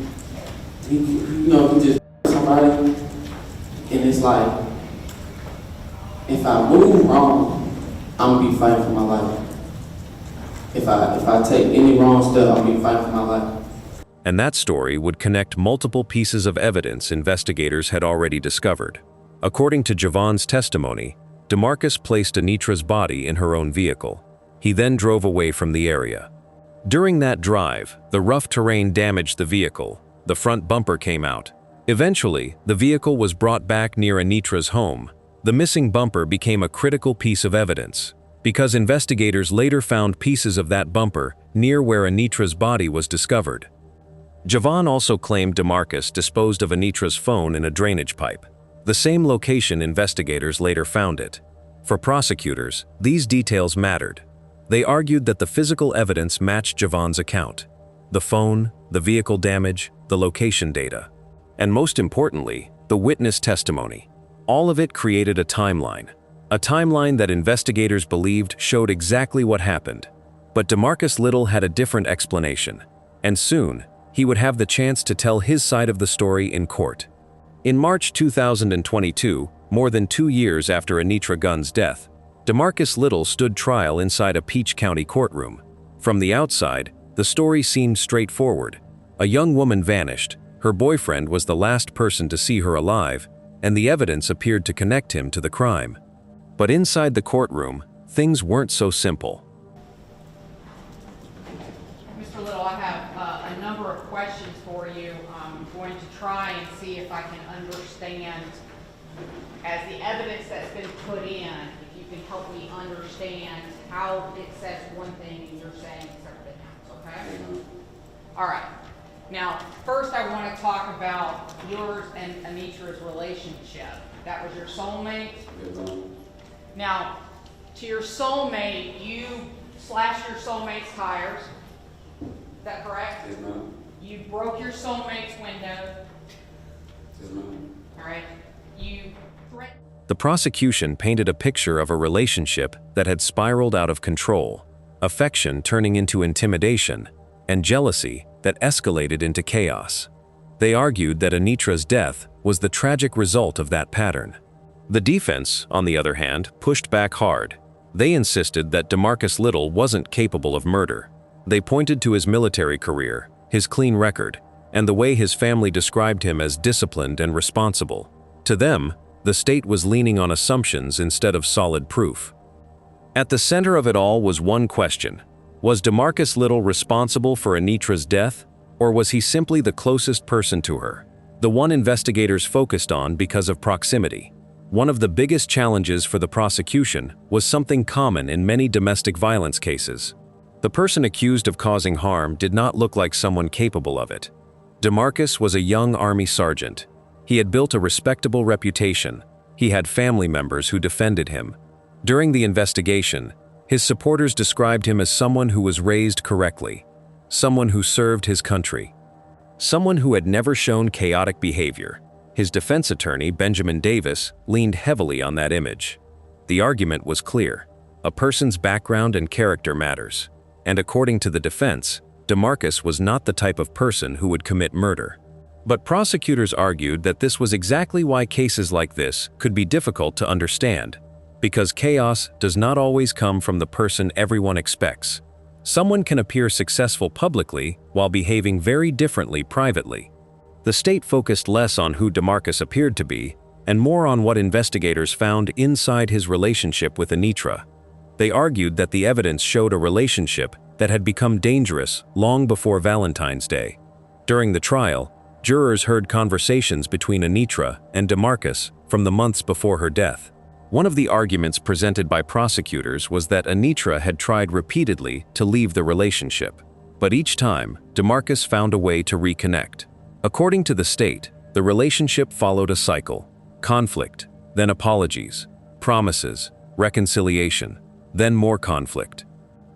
[SPEAKER 2] he just somebody, and it's like, if I move wrong, I'm gonna be fighting for my life. If I take any wrong step, I'm gonna be fighting for my life.
[SPEAKER 4] And that story would connect multiple pieces of evidence investigators had already discovered. According to Javon's testimony, DeMarcus placed Anitra's body in her own vehicle. He then drove away from the area. During that drive, the rough terrain damaged the vehicle. The front bumper came out. Eventually, the vehicle was brought back near Anitra's home. The missing bumper became a critical piece of evidence, because investigators later found pieces of that bumper near where Anitra's body was discovered. Javon also claimed DeMarcus disposed of Anitra's phone in a drainage pipe, the same location investigators later found it. For prosecutors, these details mattered. They argued that the physical evidence matched Javon's account: the phone, the vehicle damage, the location data, and most importantly, the witness testimony. All of it created a timeline that investigators believed showed exactly what happened. But DeMarcus Little had a different explanation, and soon, he would have the chance to tell his side of the story in court. In March 2022, more than 2 years after Anitra Gunn's death, DeMarcus Little stood trial inside a Peach County courtroom. From the outside, the story seemed straightforward. A young woman vanished, her boyfriend was the last person to see her alive, and the evidence appeared to connect him to the crime. But inside the courtroom, things weren't so simple.
[SPEAKER 3] Mr. Little, I have a number of questions for you. I'm going to try and see if I can understand, as the evidence that's been put in, if you can help me understand how it says one thing and you're saying something else, okay? All right. Now, first I want to talk about yours and Anitra's relationship. That was your soulmate? Now, to your soulmate, you slashed your soulmate's tires. Is that correct?
[SPEAKER 5] Yes, ma'am.
[SPEAKER 3] You broke your soulmate's window.
[SPEAKER 5] Yes, ma'am.
[SPEAKER 3] All right. You threatened.
[SPEAKER 4] The prosecution painted a picture of a relationship that had spiraled out of control, affection turning into intimidation, and jealousy that escalated into chaos. They argued that Anitra's death was the tragic result of that pattern. The defense, on the other hand, pushed back hard. They insisted that DeMarcus Little wasn't capable of murder. They pointed to his military career, his clean record, and the way his family described him as disciplined and responsible. To them, the state was leaning on assumptions instead of solid proof. At the center of it all was one question: was DeMarcus Little responsible for Anitra's death, or was he simply the closest person to her? The one investigators focused on because of proximity. One of the biggest challenges for the prosecution was something common in many domestic violence cases. The person accused of causing harm did not look like someone capable of it. DeMarcus was a young Army sergeant. He had built a respectable reputation. He had family members who defended him. During the investigation, his supporters described him as someone who was raised correctly, someone who served his country, someone who had never shown chaotic behavior. His defense attorney, Benjamin Davis, leaned heavily on that image. The argument was clear: a person's background and character matters. And according to the defense, DeMarcus was not the type of person who would commit murder. But prosecutors argued that this was exactly why cases like this could be difficult to understand, because chaos does not always come from the person everyone expects. Someone can appear successful publicly while behaving very differently privately. The state focused less on who DeMarcus appeared to be and more on what investigators found inside his relationship with Anitra. They argued that the evidence showed a relationship that had become dangerous long before Valentine's Day. During the trial, jurors heard conversations between Anitra and DeMarcus from the months before her death. One of the arguments presented by prosecutors was that Anitra had tried repeatedly to leave the relationship, but each time, DeMarcus found a way to reconnect. According to the state, the relationship followed a cycle: conflict, then apologies, promises, reconciliation, then more conflict.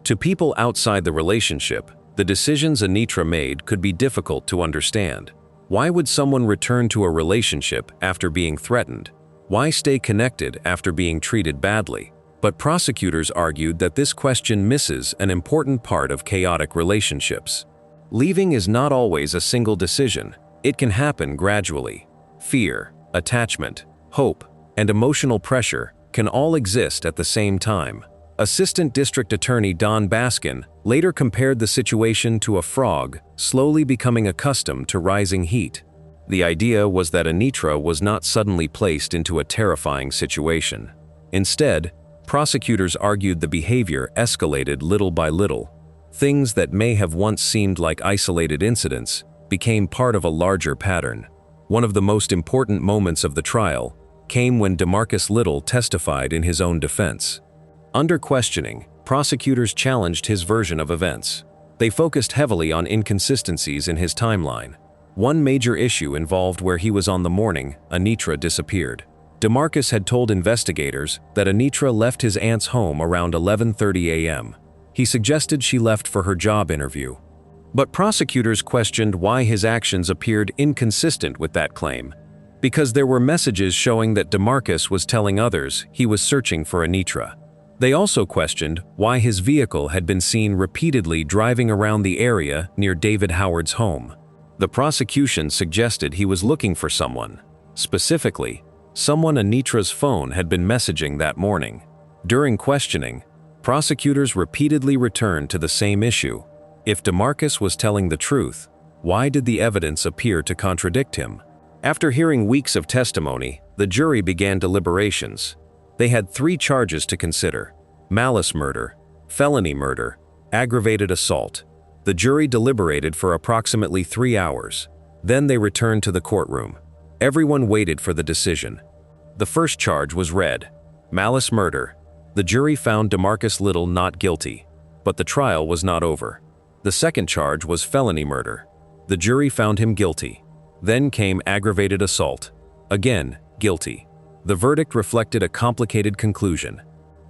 [SPEAKER 4] To people outside the relationship, the decisions Anitra made could be difficult to understand. Why would someone return to a relationship after being threatened? Why stay connected after being treated badly? But prosecutors argued that this question misses an important part of chaotic relationships. Leaving is not always a single decision. It can happen gradually. Fear, attachment, hope, and emotional pressure can all exist at the same time. Assistant District Attorney Don Baskin later compared the situation to a frog slowly becoming accustomed to rising heat. The idea was that Anitra was not suddenly placed into a terrifying situation. Instead, prosecutors argued the behavior escalated little by little. Things that may have once seemed like isolated incidents became part of a larger pattern. One of the most important moments of the trial came when DeMarcus Little testified in his own defense. Under questioning, prosecutors challenged his version of events. They focused heavily on inconsistencies in his timeline. One major issue involved where he was on the morning Anitra disappeared. DeMarcus had told investigators that Anitra left his aunt's home around 11:30 a.m. He suggested she left for her job interview. But prosecutors questioned why his actions appeared inconsistent with that claim, because there were messages showing that DeMarcus was telling others he was searching for Anitra. They also questioned why his vehicle had been seen repeatedly driving around the area near David Howard's home. The prosecution suggested he was looking for someone. Specifically, someone Anitra's phone had been messaging that morning. During questioning, prosecutors repeatedly returned to the same issue. If DeMarcus was telling the truth, why did the evidence appear to contradict him? After hearing weeks of testimony, the jury began deliberations. They had 3 charges to consider: malice murder, felony murder, aggravated assault. The jury deliberated for approximately 3 hours. Then they returned to the courtroom. Everyone waited for the decision. The first charge was read: malice murder. The jury found DeMarcus Little not guilty, but the trial was not over. The second charge was felony murder. The jury found him guilty. Then came aggravated assault. Again, guilty. The verdict reflected a complicated conclusion.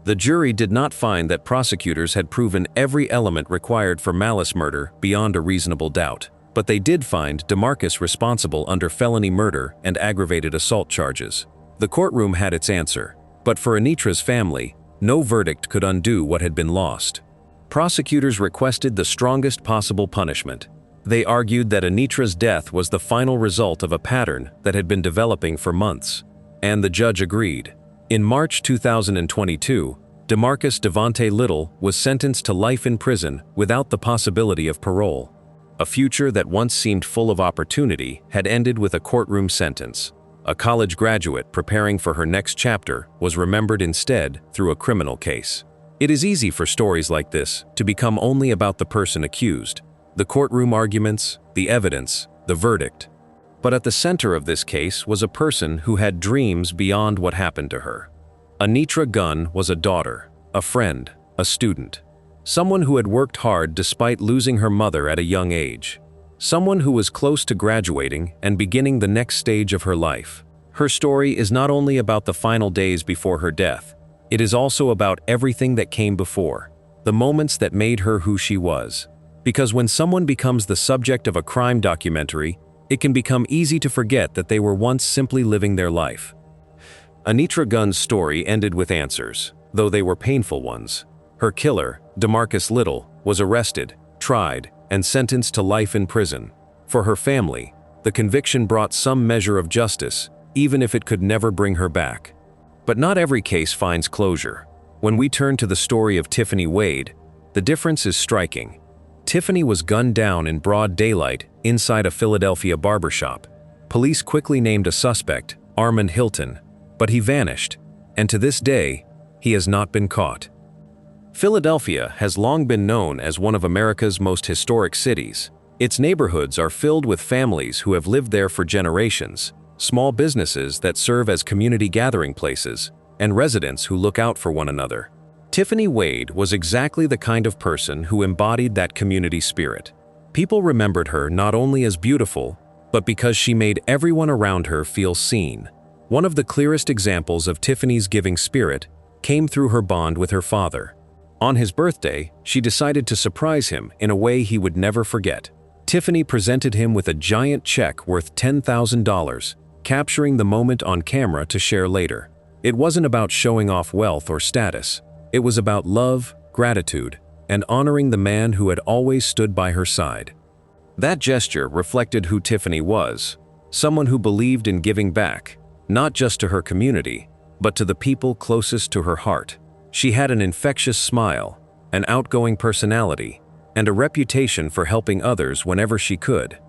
[SPEAKER 4] The jury did not find that prosecutors had proven every element required for malice murder beyond a reasonable doubt, but they did find DeMarcus responsible under felony murder and aggravated assault charges. The courtroom had its answer, but for Anitra's family, no verdict could undo what had been lost. Prosecutors requested the strongest possible punishment. They argued that Anitra's death was the final result of a pattern that had been developing for months, and the judge agreed. In March 2022, DeMarcus Devontae Little was sentenced to life in prison without the possibility of parole. A future that once seemed full of opportunity had ended with a courtroom sentence. A college graduate preparing for her next chapter was remembered instead through a criminal case. It is easy for stories like this to become only about the person accused, the courtroom arguments, the evidence, the verdict. But at the center of this case was a person who had dreams beyond what happened to her. Anitra Gunn was a daughter, a friend, a student. Someone who had worked hard despite losing her mother at a young age. Someone who was close to graduating and beginning the next stage of her life. Her story is not only about the final days before her death, it is also about everything that came before, the moments that made her who she was. Because when someone becomes the subject of a crime documentary, it can become easy to forget that they were once simply living their life. Anitra Gunn's story ended with answers, though they were painful ones. Her killer, DeMarcus Little, was arrested, tried, and sentenced to life in prison. For her family, the conviction brought some measure of justice, even if it could never bring her back. But not every case finds closure. When we turn to the story of Tiffany Wade, the difference is striking. Tiffany was gunned down in broad daylight inside a Philadelphia barbershop. Police quickly named a suspect, Armand Hilton, but he vanished, and to this day, he has not been caught. Philadelphia has long been known as one of America's most historic cities. Its neighborhoods are filled with families who have lived there for generations, small businesses that serve as community gathering places, and residents who look out for one another. Tiffany Wade was exactly the kind of person who embodied that community spirit. People remembered her not only as beautiful, but because she made everyone around her feel seen. One of the clearest examples of Tiffany's giving spirit came through her bond with her father. On his birthday, she decided to surprise him in a way he would never forget. Tiffany presented him with a giant check worth $10,000, capturing the moment on camera to share later. It wasn't about showing off wealth or status. It was about love, gratitude, and honoring the man who had always stood by her side. That gesture reflected who Tiffany was, someone who believed in giving back, not just to her community, but to the people closest to her heart. She had an infectious smile, an outgoing personality, and a reputation for helping others whenever she could.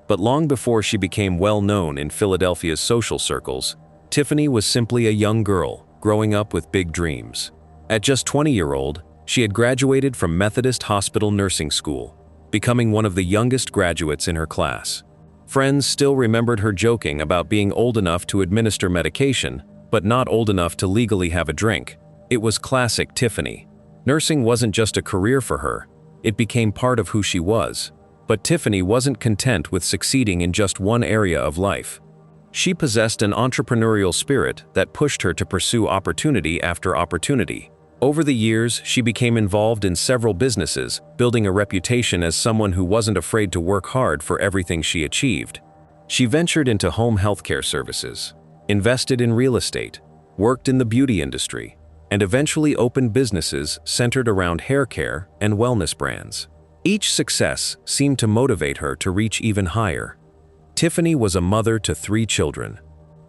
[SPEAKER 4] But long before she became well known in Philadelphia's social circles, Tiffany was simply a young girl growing up with big dreams. At just 20-year-old, she had graduated from Methodist Hospital Nursing School, becoming one of the youngest graduates in her class. Friends still remembered her joking about being old enough to administer medication, but not old enough to legally have a drink. It was classic Tiffany. Nursing wasn't just a career for her, it became part of who she was. But Tiffany wasn't content with succeeding in just one area of life. She possessed an entrepreneurial spirit that pushed her to pursue opportunity after opportunity. Over the years, she became involved in several businesses, building a reputation as someone who wasn't afraid to work hard for everything she achieved. She ventured into home healthcare services, invested in real estate, worked in the beauty industry, and eventually opened businesses centered around hair care and wellness brands. Each success seemed to motivate her to reach even higher. Tiffany was a mother to 3 children.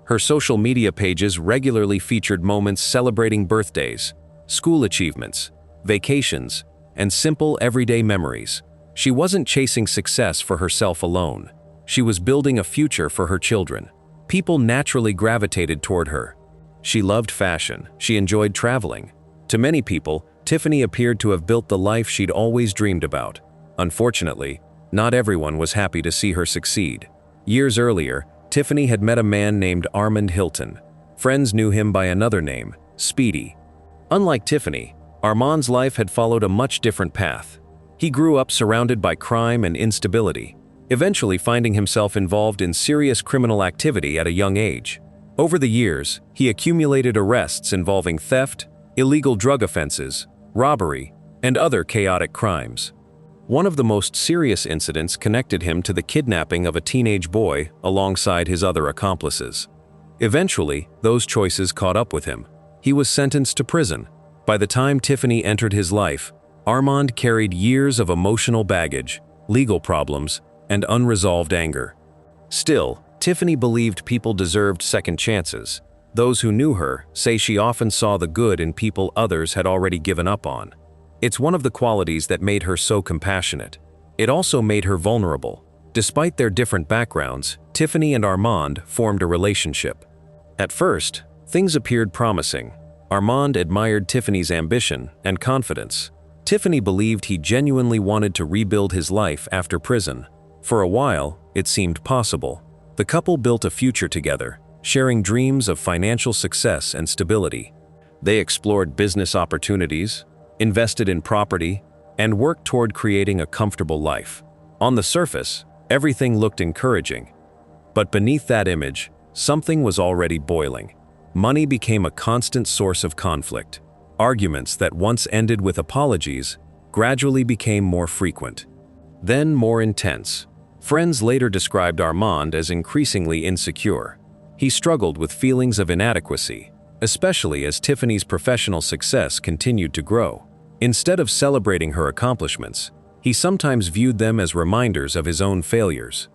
[SPEAKER 4] Her social media pages regularly featured moments celebrating birthdays, school achievements, vacations, and simple everyday memories. She wasn't chasing success for herself alone. She was building a future for her children. People naturally gravitated toward her. She loved fashion. She enjoyed traveling. To many people, Tiffany appeared to have built the life she'd always dreamed about. Unfortunately, not everyone was happy to see her succeed. Years earlier, Tiffany had met a man named Armand Hilton. Friends knew him by another name, Speedy. Unlike Tiffany, Armand's life had followed a much different path. He grew up surrounded by crime and instability, eventually finding himself involved in serious criminal activity at a young age. Over the years, he accumulated arrests involving theft, illegal drug offenses, robbery, and other chaotic crimes. One of the most serious incidents connected him to the kidnapping of a teenage boy alongside his other accomplices. Eventually, those choices caught up with him. He was sentenced to prison. By the time Tiffany entered his life, Armand carried years of emotional baggage, legal problems, and unresolved anger. Still, Tiffany believed people deserved second chances. Those who knew her say she often saw the good in people others had already given up on. It's one of the qualities that made her so compassionate. It also made her vulnerable. Despite their different backgrounds, Tiffany and Armand formed a relationship. At first, things appeared promising. Armand admired Tiffany's ambition and confidence. Tiffany believed he genuinely wanted to rebuild his life after prison. For a while, it seemed possible. The couple built a future together, sharing dreams of financial success and stability. They explored business opportunities, invested in property, and worked toward creating a comfortable life. On the surface, everything looked encouraging. But beneath that image, something was already boiling. Money became a constant source of conflict. Arguments that once ended with apologies gradually became more frequent, then more intense. Friends later described Armand as increasingly insecure. He struggled with feelings of inadequacy, especially as Tiffany's professional success continued to grow. Instead of celebrating her accomplishments, he sometimes viewed them as reminders of his own failures.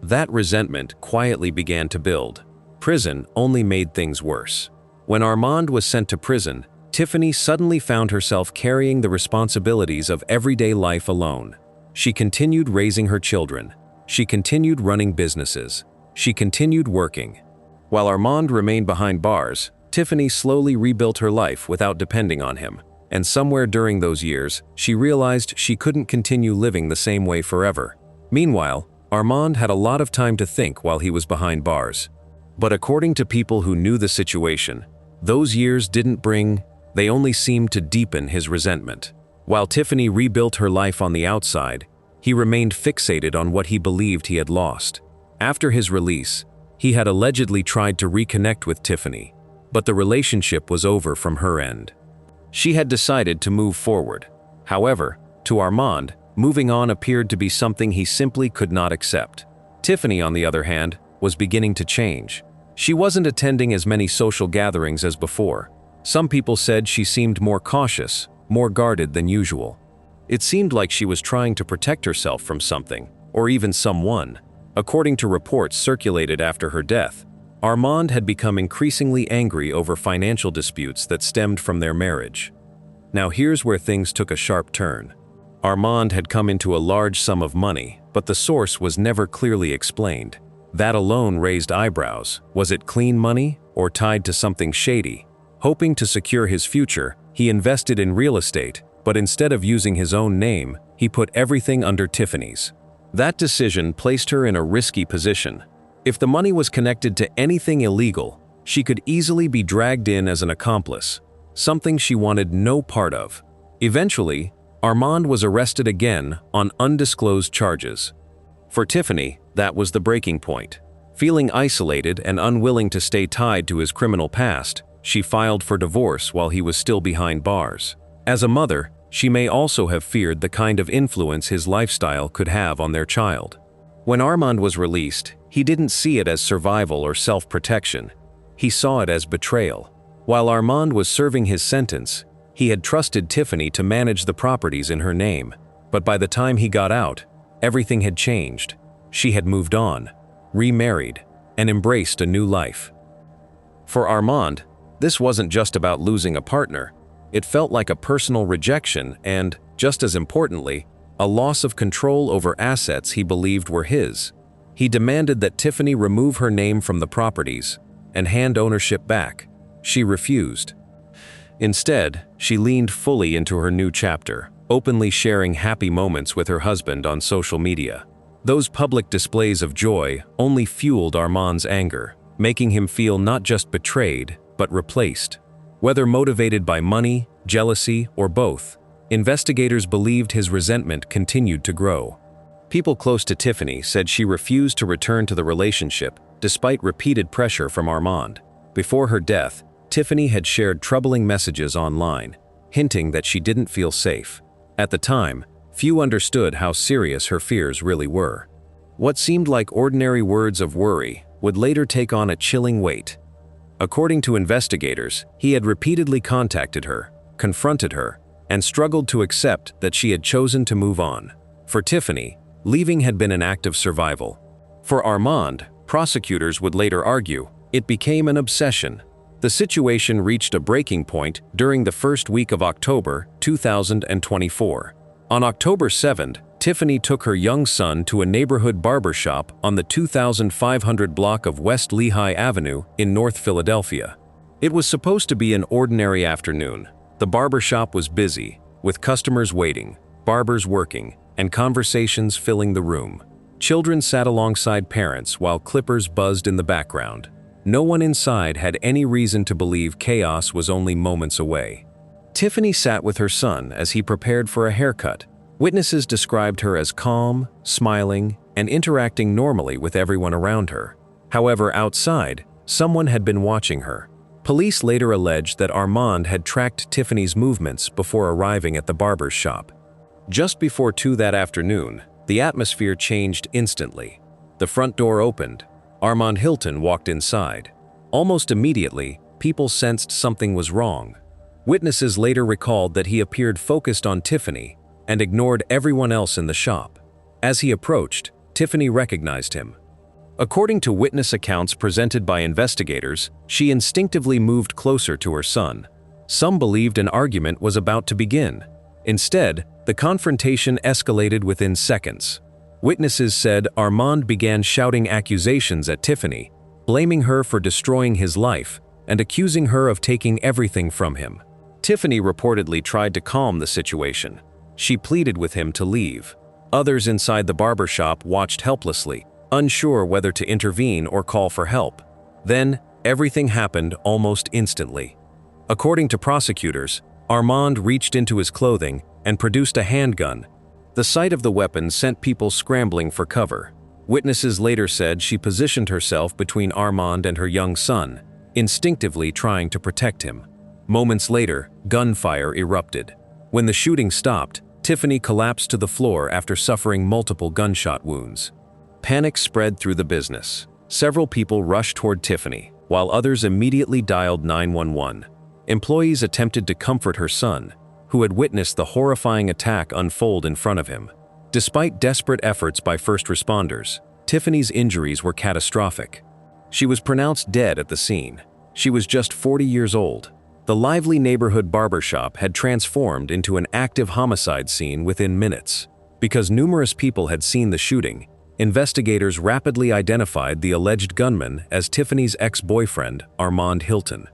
[SPEAKER 4] That resentment quietly began to build. Prison only made things worse. When Armand was sent to prison, Tiffany suddenly found herself carrying the responsibilities of everyday life alone. She continued raising her children. She continued running businesses. She continued working. While Armand remained behind bars, Tiffany slowly rebuilt her life without depending on him. And somewhere during those years, she realized she couldn't continue living the same way forever. Meanwhile, Armand had a lot of time to think while he was behind bars. But according to people who knew the situation, those years didn't bring, they only seemed to deepen his resentment. While Tiffany rebuilt her life on the outside, he remained fixated on what he believed he had lost. After his release, he had allegedly tried to reconnect with Tiffany, but the relationship was over from her end. She had decided to move forward. However, to Armand, moving on appeared to be something he simply could not accept. Tiffany, on the other hand, was beginning to change. She wasn't attending as many social gatherings as before. Some people said she seemed more cautious, more guarded than usual. It seemed like she was trying to protect herself from something, or even someone. According to reports circulated after her death, Armand had become increasingly angry over financial disputes that stemmed from their marriage. Now here's where things took a sharp turn. Armand had come into a large sum of money, but the source was never clearly explained. That alone raised eyebrows. Was it clean money, or tied to something shady? Hoping to secure his future, he invested in real estate, but instead of using his own name, he put everything under Tiffany's. That decision placed her in a risky position. If the money was connected to anything illegal, she could easily be dragged in as an accomplice, something she wanted no part of. Eventually, Armand was arrested again on undisclosed charges. For Tiffany, that was the breaking point. Feeling isolated and unwilling to stay tied to his criminal past, she filed for divorce while he was still behind bars. As a mother, she may also have feared the kind of influence his lifestyle could have on their child. When Armand was released, he didn't see it as survival or self-protection. He saw it as betrayal. While Armand was serving his sentence, he had trusted Tiffany to manage the properties in her name. But by the time he got out, everything had changed. She had moved on, remarried, and embraced a new life. For Armand, this wasn't just about losing a partner. It felt like a personal rejection and, just as importantly, a loss of control over assets he believed were his. He demanded that Tiffany remove her name from the properties and hand ownership back. She refused. Instead, she leaned fully into her new chapter, openly sharing happy moments with her husband on social media. Those public displays of joy only fueled Armand's anger, making him feel not just betrayed, but replaced. Whether motivated by money, jealousy, or both, investigators believed his resentment continued to grow. People close to Tiffany said she refused to return to the relationship despite repeated pressure from Armand. Before her death, Tiffany had shared troubling messages online, hinting that she didn't feel safe. At the time, few understood how serious her fears really were. What seemed like ordinary words of worry would later take on a chilling weight. According to investigators, he had repeatedly contacted her, confronted her, and struggled to accept that she had chosen to move on. For Tiffany, leaving had been an act of survival. For Armand, prosecutors would later argue, it became an obsession. The situation reached a breaking point during the first week of October 2024. On October 7th, Tiffany took her young son to a neighborhood barbershop on the 2500 block of West Lehigh Avenue in North Philadelphia. It was supposed to be an ordinary afternoon. The barbershop was busy, with customers waiting, barbers working, and conversations filling the room. Children sat alongside parents while clippers buzzed in the background. No one inside had any reason to believe chaos was only moments away. Tiffany sat with her son as he prepared for a haircut. Witnesses described her as calm, smiling, and interacting normally with everyone around her. However, outside, someone had been watching her. Police later alleged that Armand had tracked Tiffany's movements before arriving at the barber's shop. Just before 2 that afternoon, the atmosphere changed instantly. The front door opened. Armand Hilton walked inside. Almost immediately, people sensed something was wrong. Witnesses later recalled that he appeared focused on Tiffany and ignored everyone else in the shop. As he approached, Tiffany recognized him. According to witness accounts presented by investigators, she instinctively moved closer to her son. Some believed an argument was about to begin. Instead, the confrontation escalated within seconds. Witnesses said Armand began shouting accusations at Tiffany, blaming her for destroying his life and accusing her of taking everything from him. Tiffany reportedly tried to calm the situation. She pleaded with him to leave. Others inside the barbershop watched helplessly, unsure whether to intervene or call for help. Then, everything happened almost instantly. According to prosecutors, Armand reached into his clothing and produced a handgun. The sight of the weapon sent people scrambling for cover. Witnesses later said she positioned herself between Armand and her young son, instinctively trying to protect him. Moments later, gunfire erupted. When the shooting stopped, Tiffany collapsed to the floor after suffering multiple gunshot wounds. Panic spread through the business. Several people rushed toward Tiffany, while others immediately dialed 911. Employees attempted to comfort her son, who had witnessed the horrifying attack unfold in front of him. Despite desperate efforts by first responders, Tiffany's injuries were catastrophic. She was pronounced dead at the scene. She was just 40 years old. The lively neighborhood barbershop had transformed into an active homicide scene within minutes. Because numerous people had seen the shooting, investigators rapidly identified the alleged gunman as Tiffany's ex-boyfriend, Armand Hilton.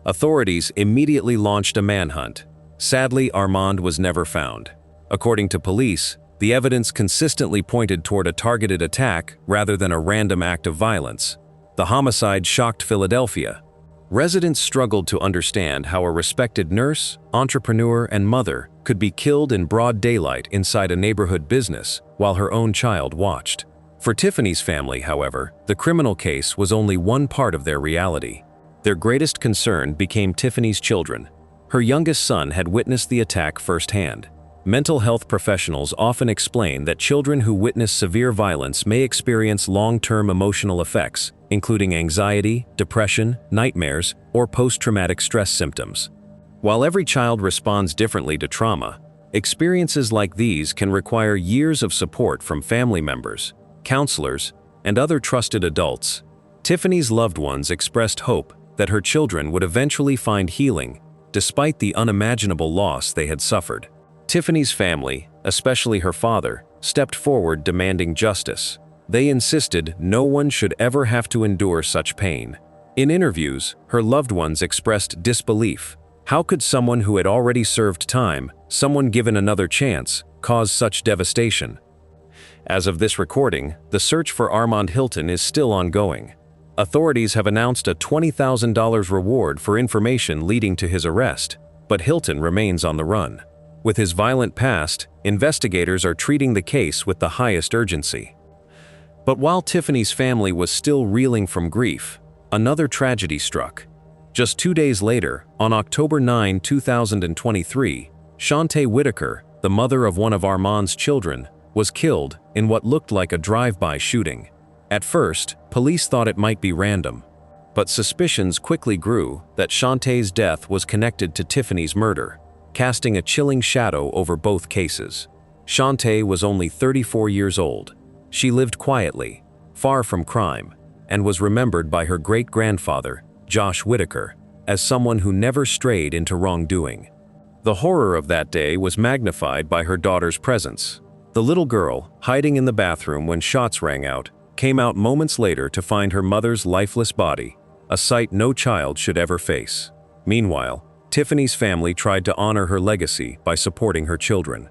[SPEAKER 4] Authorities immediately launched a manhunt. Sadly, Armand was never found. According to police, the evidence consistently pointed toward a targeted attack rather than a random act of violence. The homicide shocked Philadelphia. Residents struggled to understand how a respected nurse, entrepreneur, and mother could be killed in broad daylight inside a neighborhood business while her own child watched. For Tiffany's family, however, the criminal case was only one part of their reality. Their greatest concern became Tiffany's children. Her youngest son had witnessed the attack firsthand. Mental health professionals often explain that children who witness severe violence may experience long-term emotional effects, including anxiety, depression, nightmares, or post-traumatic stress symptoms. While every child responds differently to trauma, experiences like these can require years of support from family members, counselors, and other trusted adults. Tiffany's loved ones expressed hope that her children would eventually find healing, despite the unimaginable loss they had suffered. Tiffany's family, especially her father, stepped forward demanding justice. They insisted no one should ever have to endure such pain. In interviews, her loved ones expressed disbelief. How could someone who had already served time, someone given another chance, cause such devastation? As of this recording, the search for Armand Hilton is still ongoing. Authorities have announced a $20,000 reward for information leading to his arrest, but Hilton remains on the run. With his violent past, investigators are treating the case with the highest urgency. But while Tiffany's family was still reeling from grief, another tragedy struck. Just 2 days later, on October 9, 2023, Shante Whitaker, the mother of one of Armand's children, was killed in what looked like a drive-by shooting. At first, police thought it might be random, but suspicions quickly grew that Shante's death was connected to Tiffany's murder, casting a chilling shadow over both cases. Shante was only 34 years old. She lived quietly, far from crime, and was remembered by her great-grandfather, Josh Whitaker, as someone who never strayed into wrongdoing. The horror of that day was magnified by her daughter's presence. The little girl, hiding in the bathroom when shots rang out, came out moments later to find her mother's lifeless body, a sight no child should ever face. Meanwhile, Tiffany's family tried to honor her legacy by supporting her children.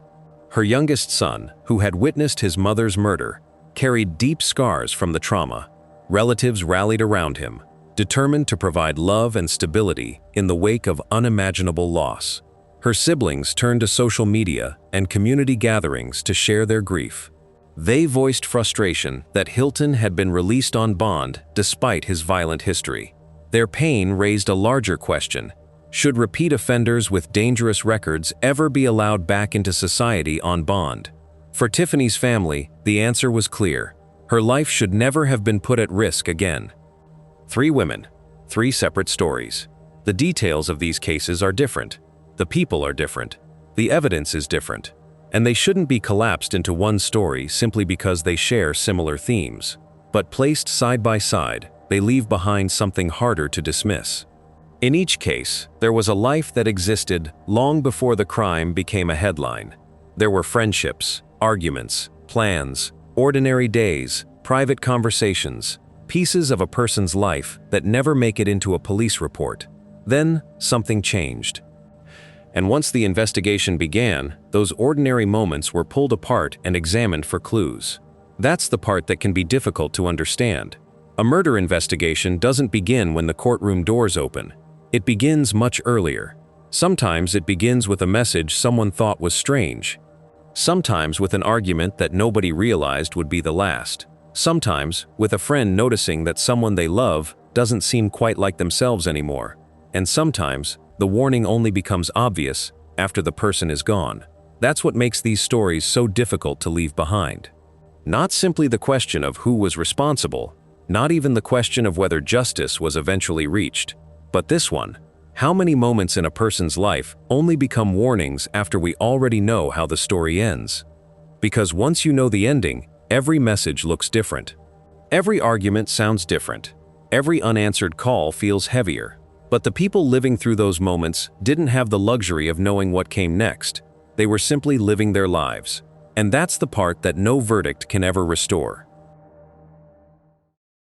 [SPEAKER 4] Her youngest son, who had witnessed his mother's murder, carried deep scars from the trauma. Relatives rallied around him, determined to provide love and stability in the wake of unimaginable loss. Her siblings turned to social media and community gatherings to share their grief. They voiced frustration that Hilton had been released on bond despite his violent history. Their pain raised a larger question: should repeat offenders with dangerous records ever be allowed back into society on bond? For Tiffany's family, the answer was clear. Her life should never have been put at risk again. 3 women, 3 separate stories. The details of these cases are different. The people are different. The evidence is different. And they shouldn't be collapsed into one story simply because they share similar themes. But placed side by side, they leave behind something harder to dismiss. In each case, there was a life that existed long before the crime became a headline. There were friendships, arguments, plans, ordinary days, private conversations, pieces of a person's life that never make it into a police report. Then, something changed. And once the investigation began, those ordinary moments were pulled apart and examined for clues. That's the part that can be difficult to understand. A murder investigation doesn't begin when the courtroom doors open. It begins much earlier. Sometimes it begins with a message someone thought was strange. Sometimes with an argument that nobody realized would be the last. Sometimes with a friend noticing that someone they love doesn't seem quite like themselves anymore. And sometimes the warning only becomes obvious after the person is gone. That's what makes these stories so difficult to leave behind. Not simply the question of who was responsible, not even the question of whether justice was eventually reached, but this one: how many moments in a person's life only become warnings after we already know how the story ends? Because once you know the ending, every message looks different. Every argument sounds different. Every unanswered call feels heavier. But the people living through those moments didn't have the luxury of knowing what came next. They were simply living their lives. And that's the part that no verdict can ever restore.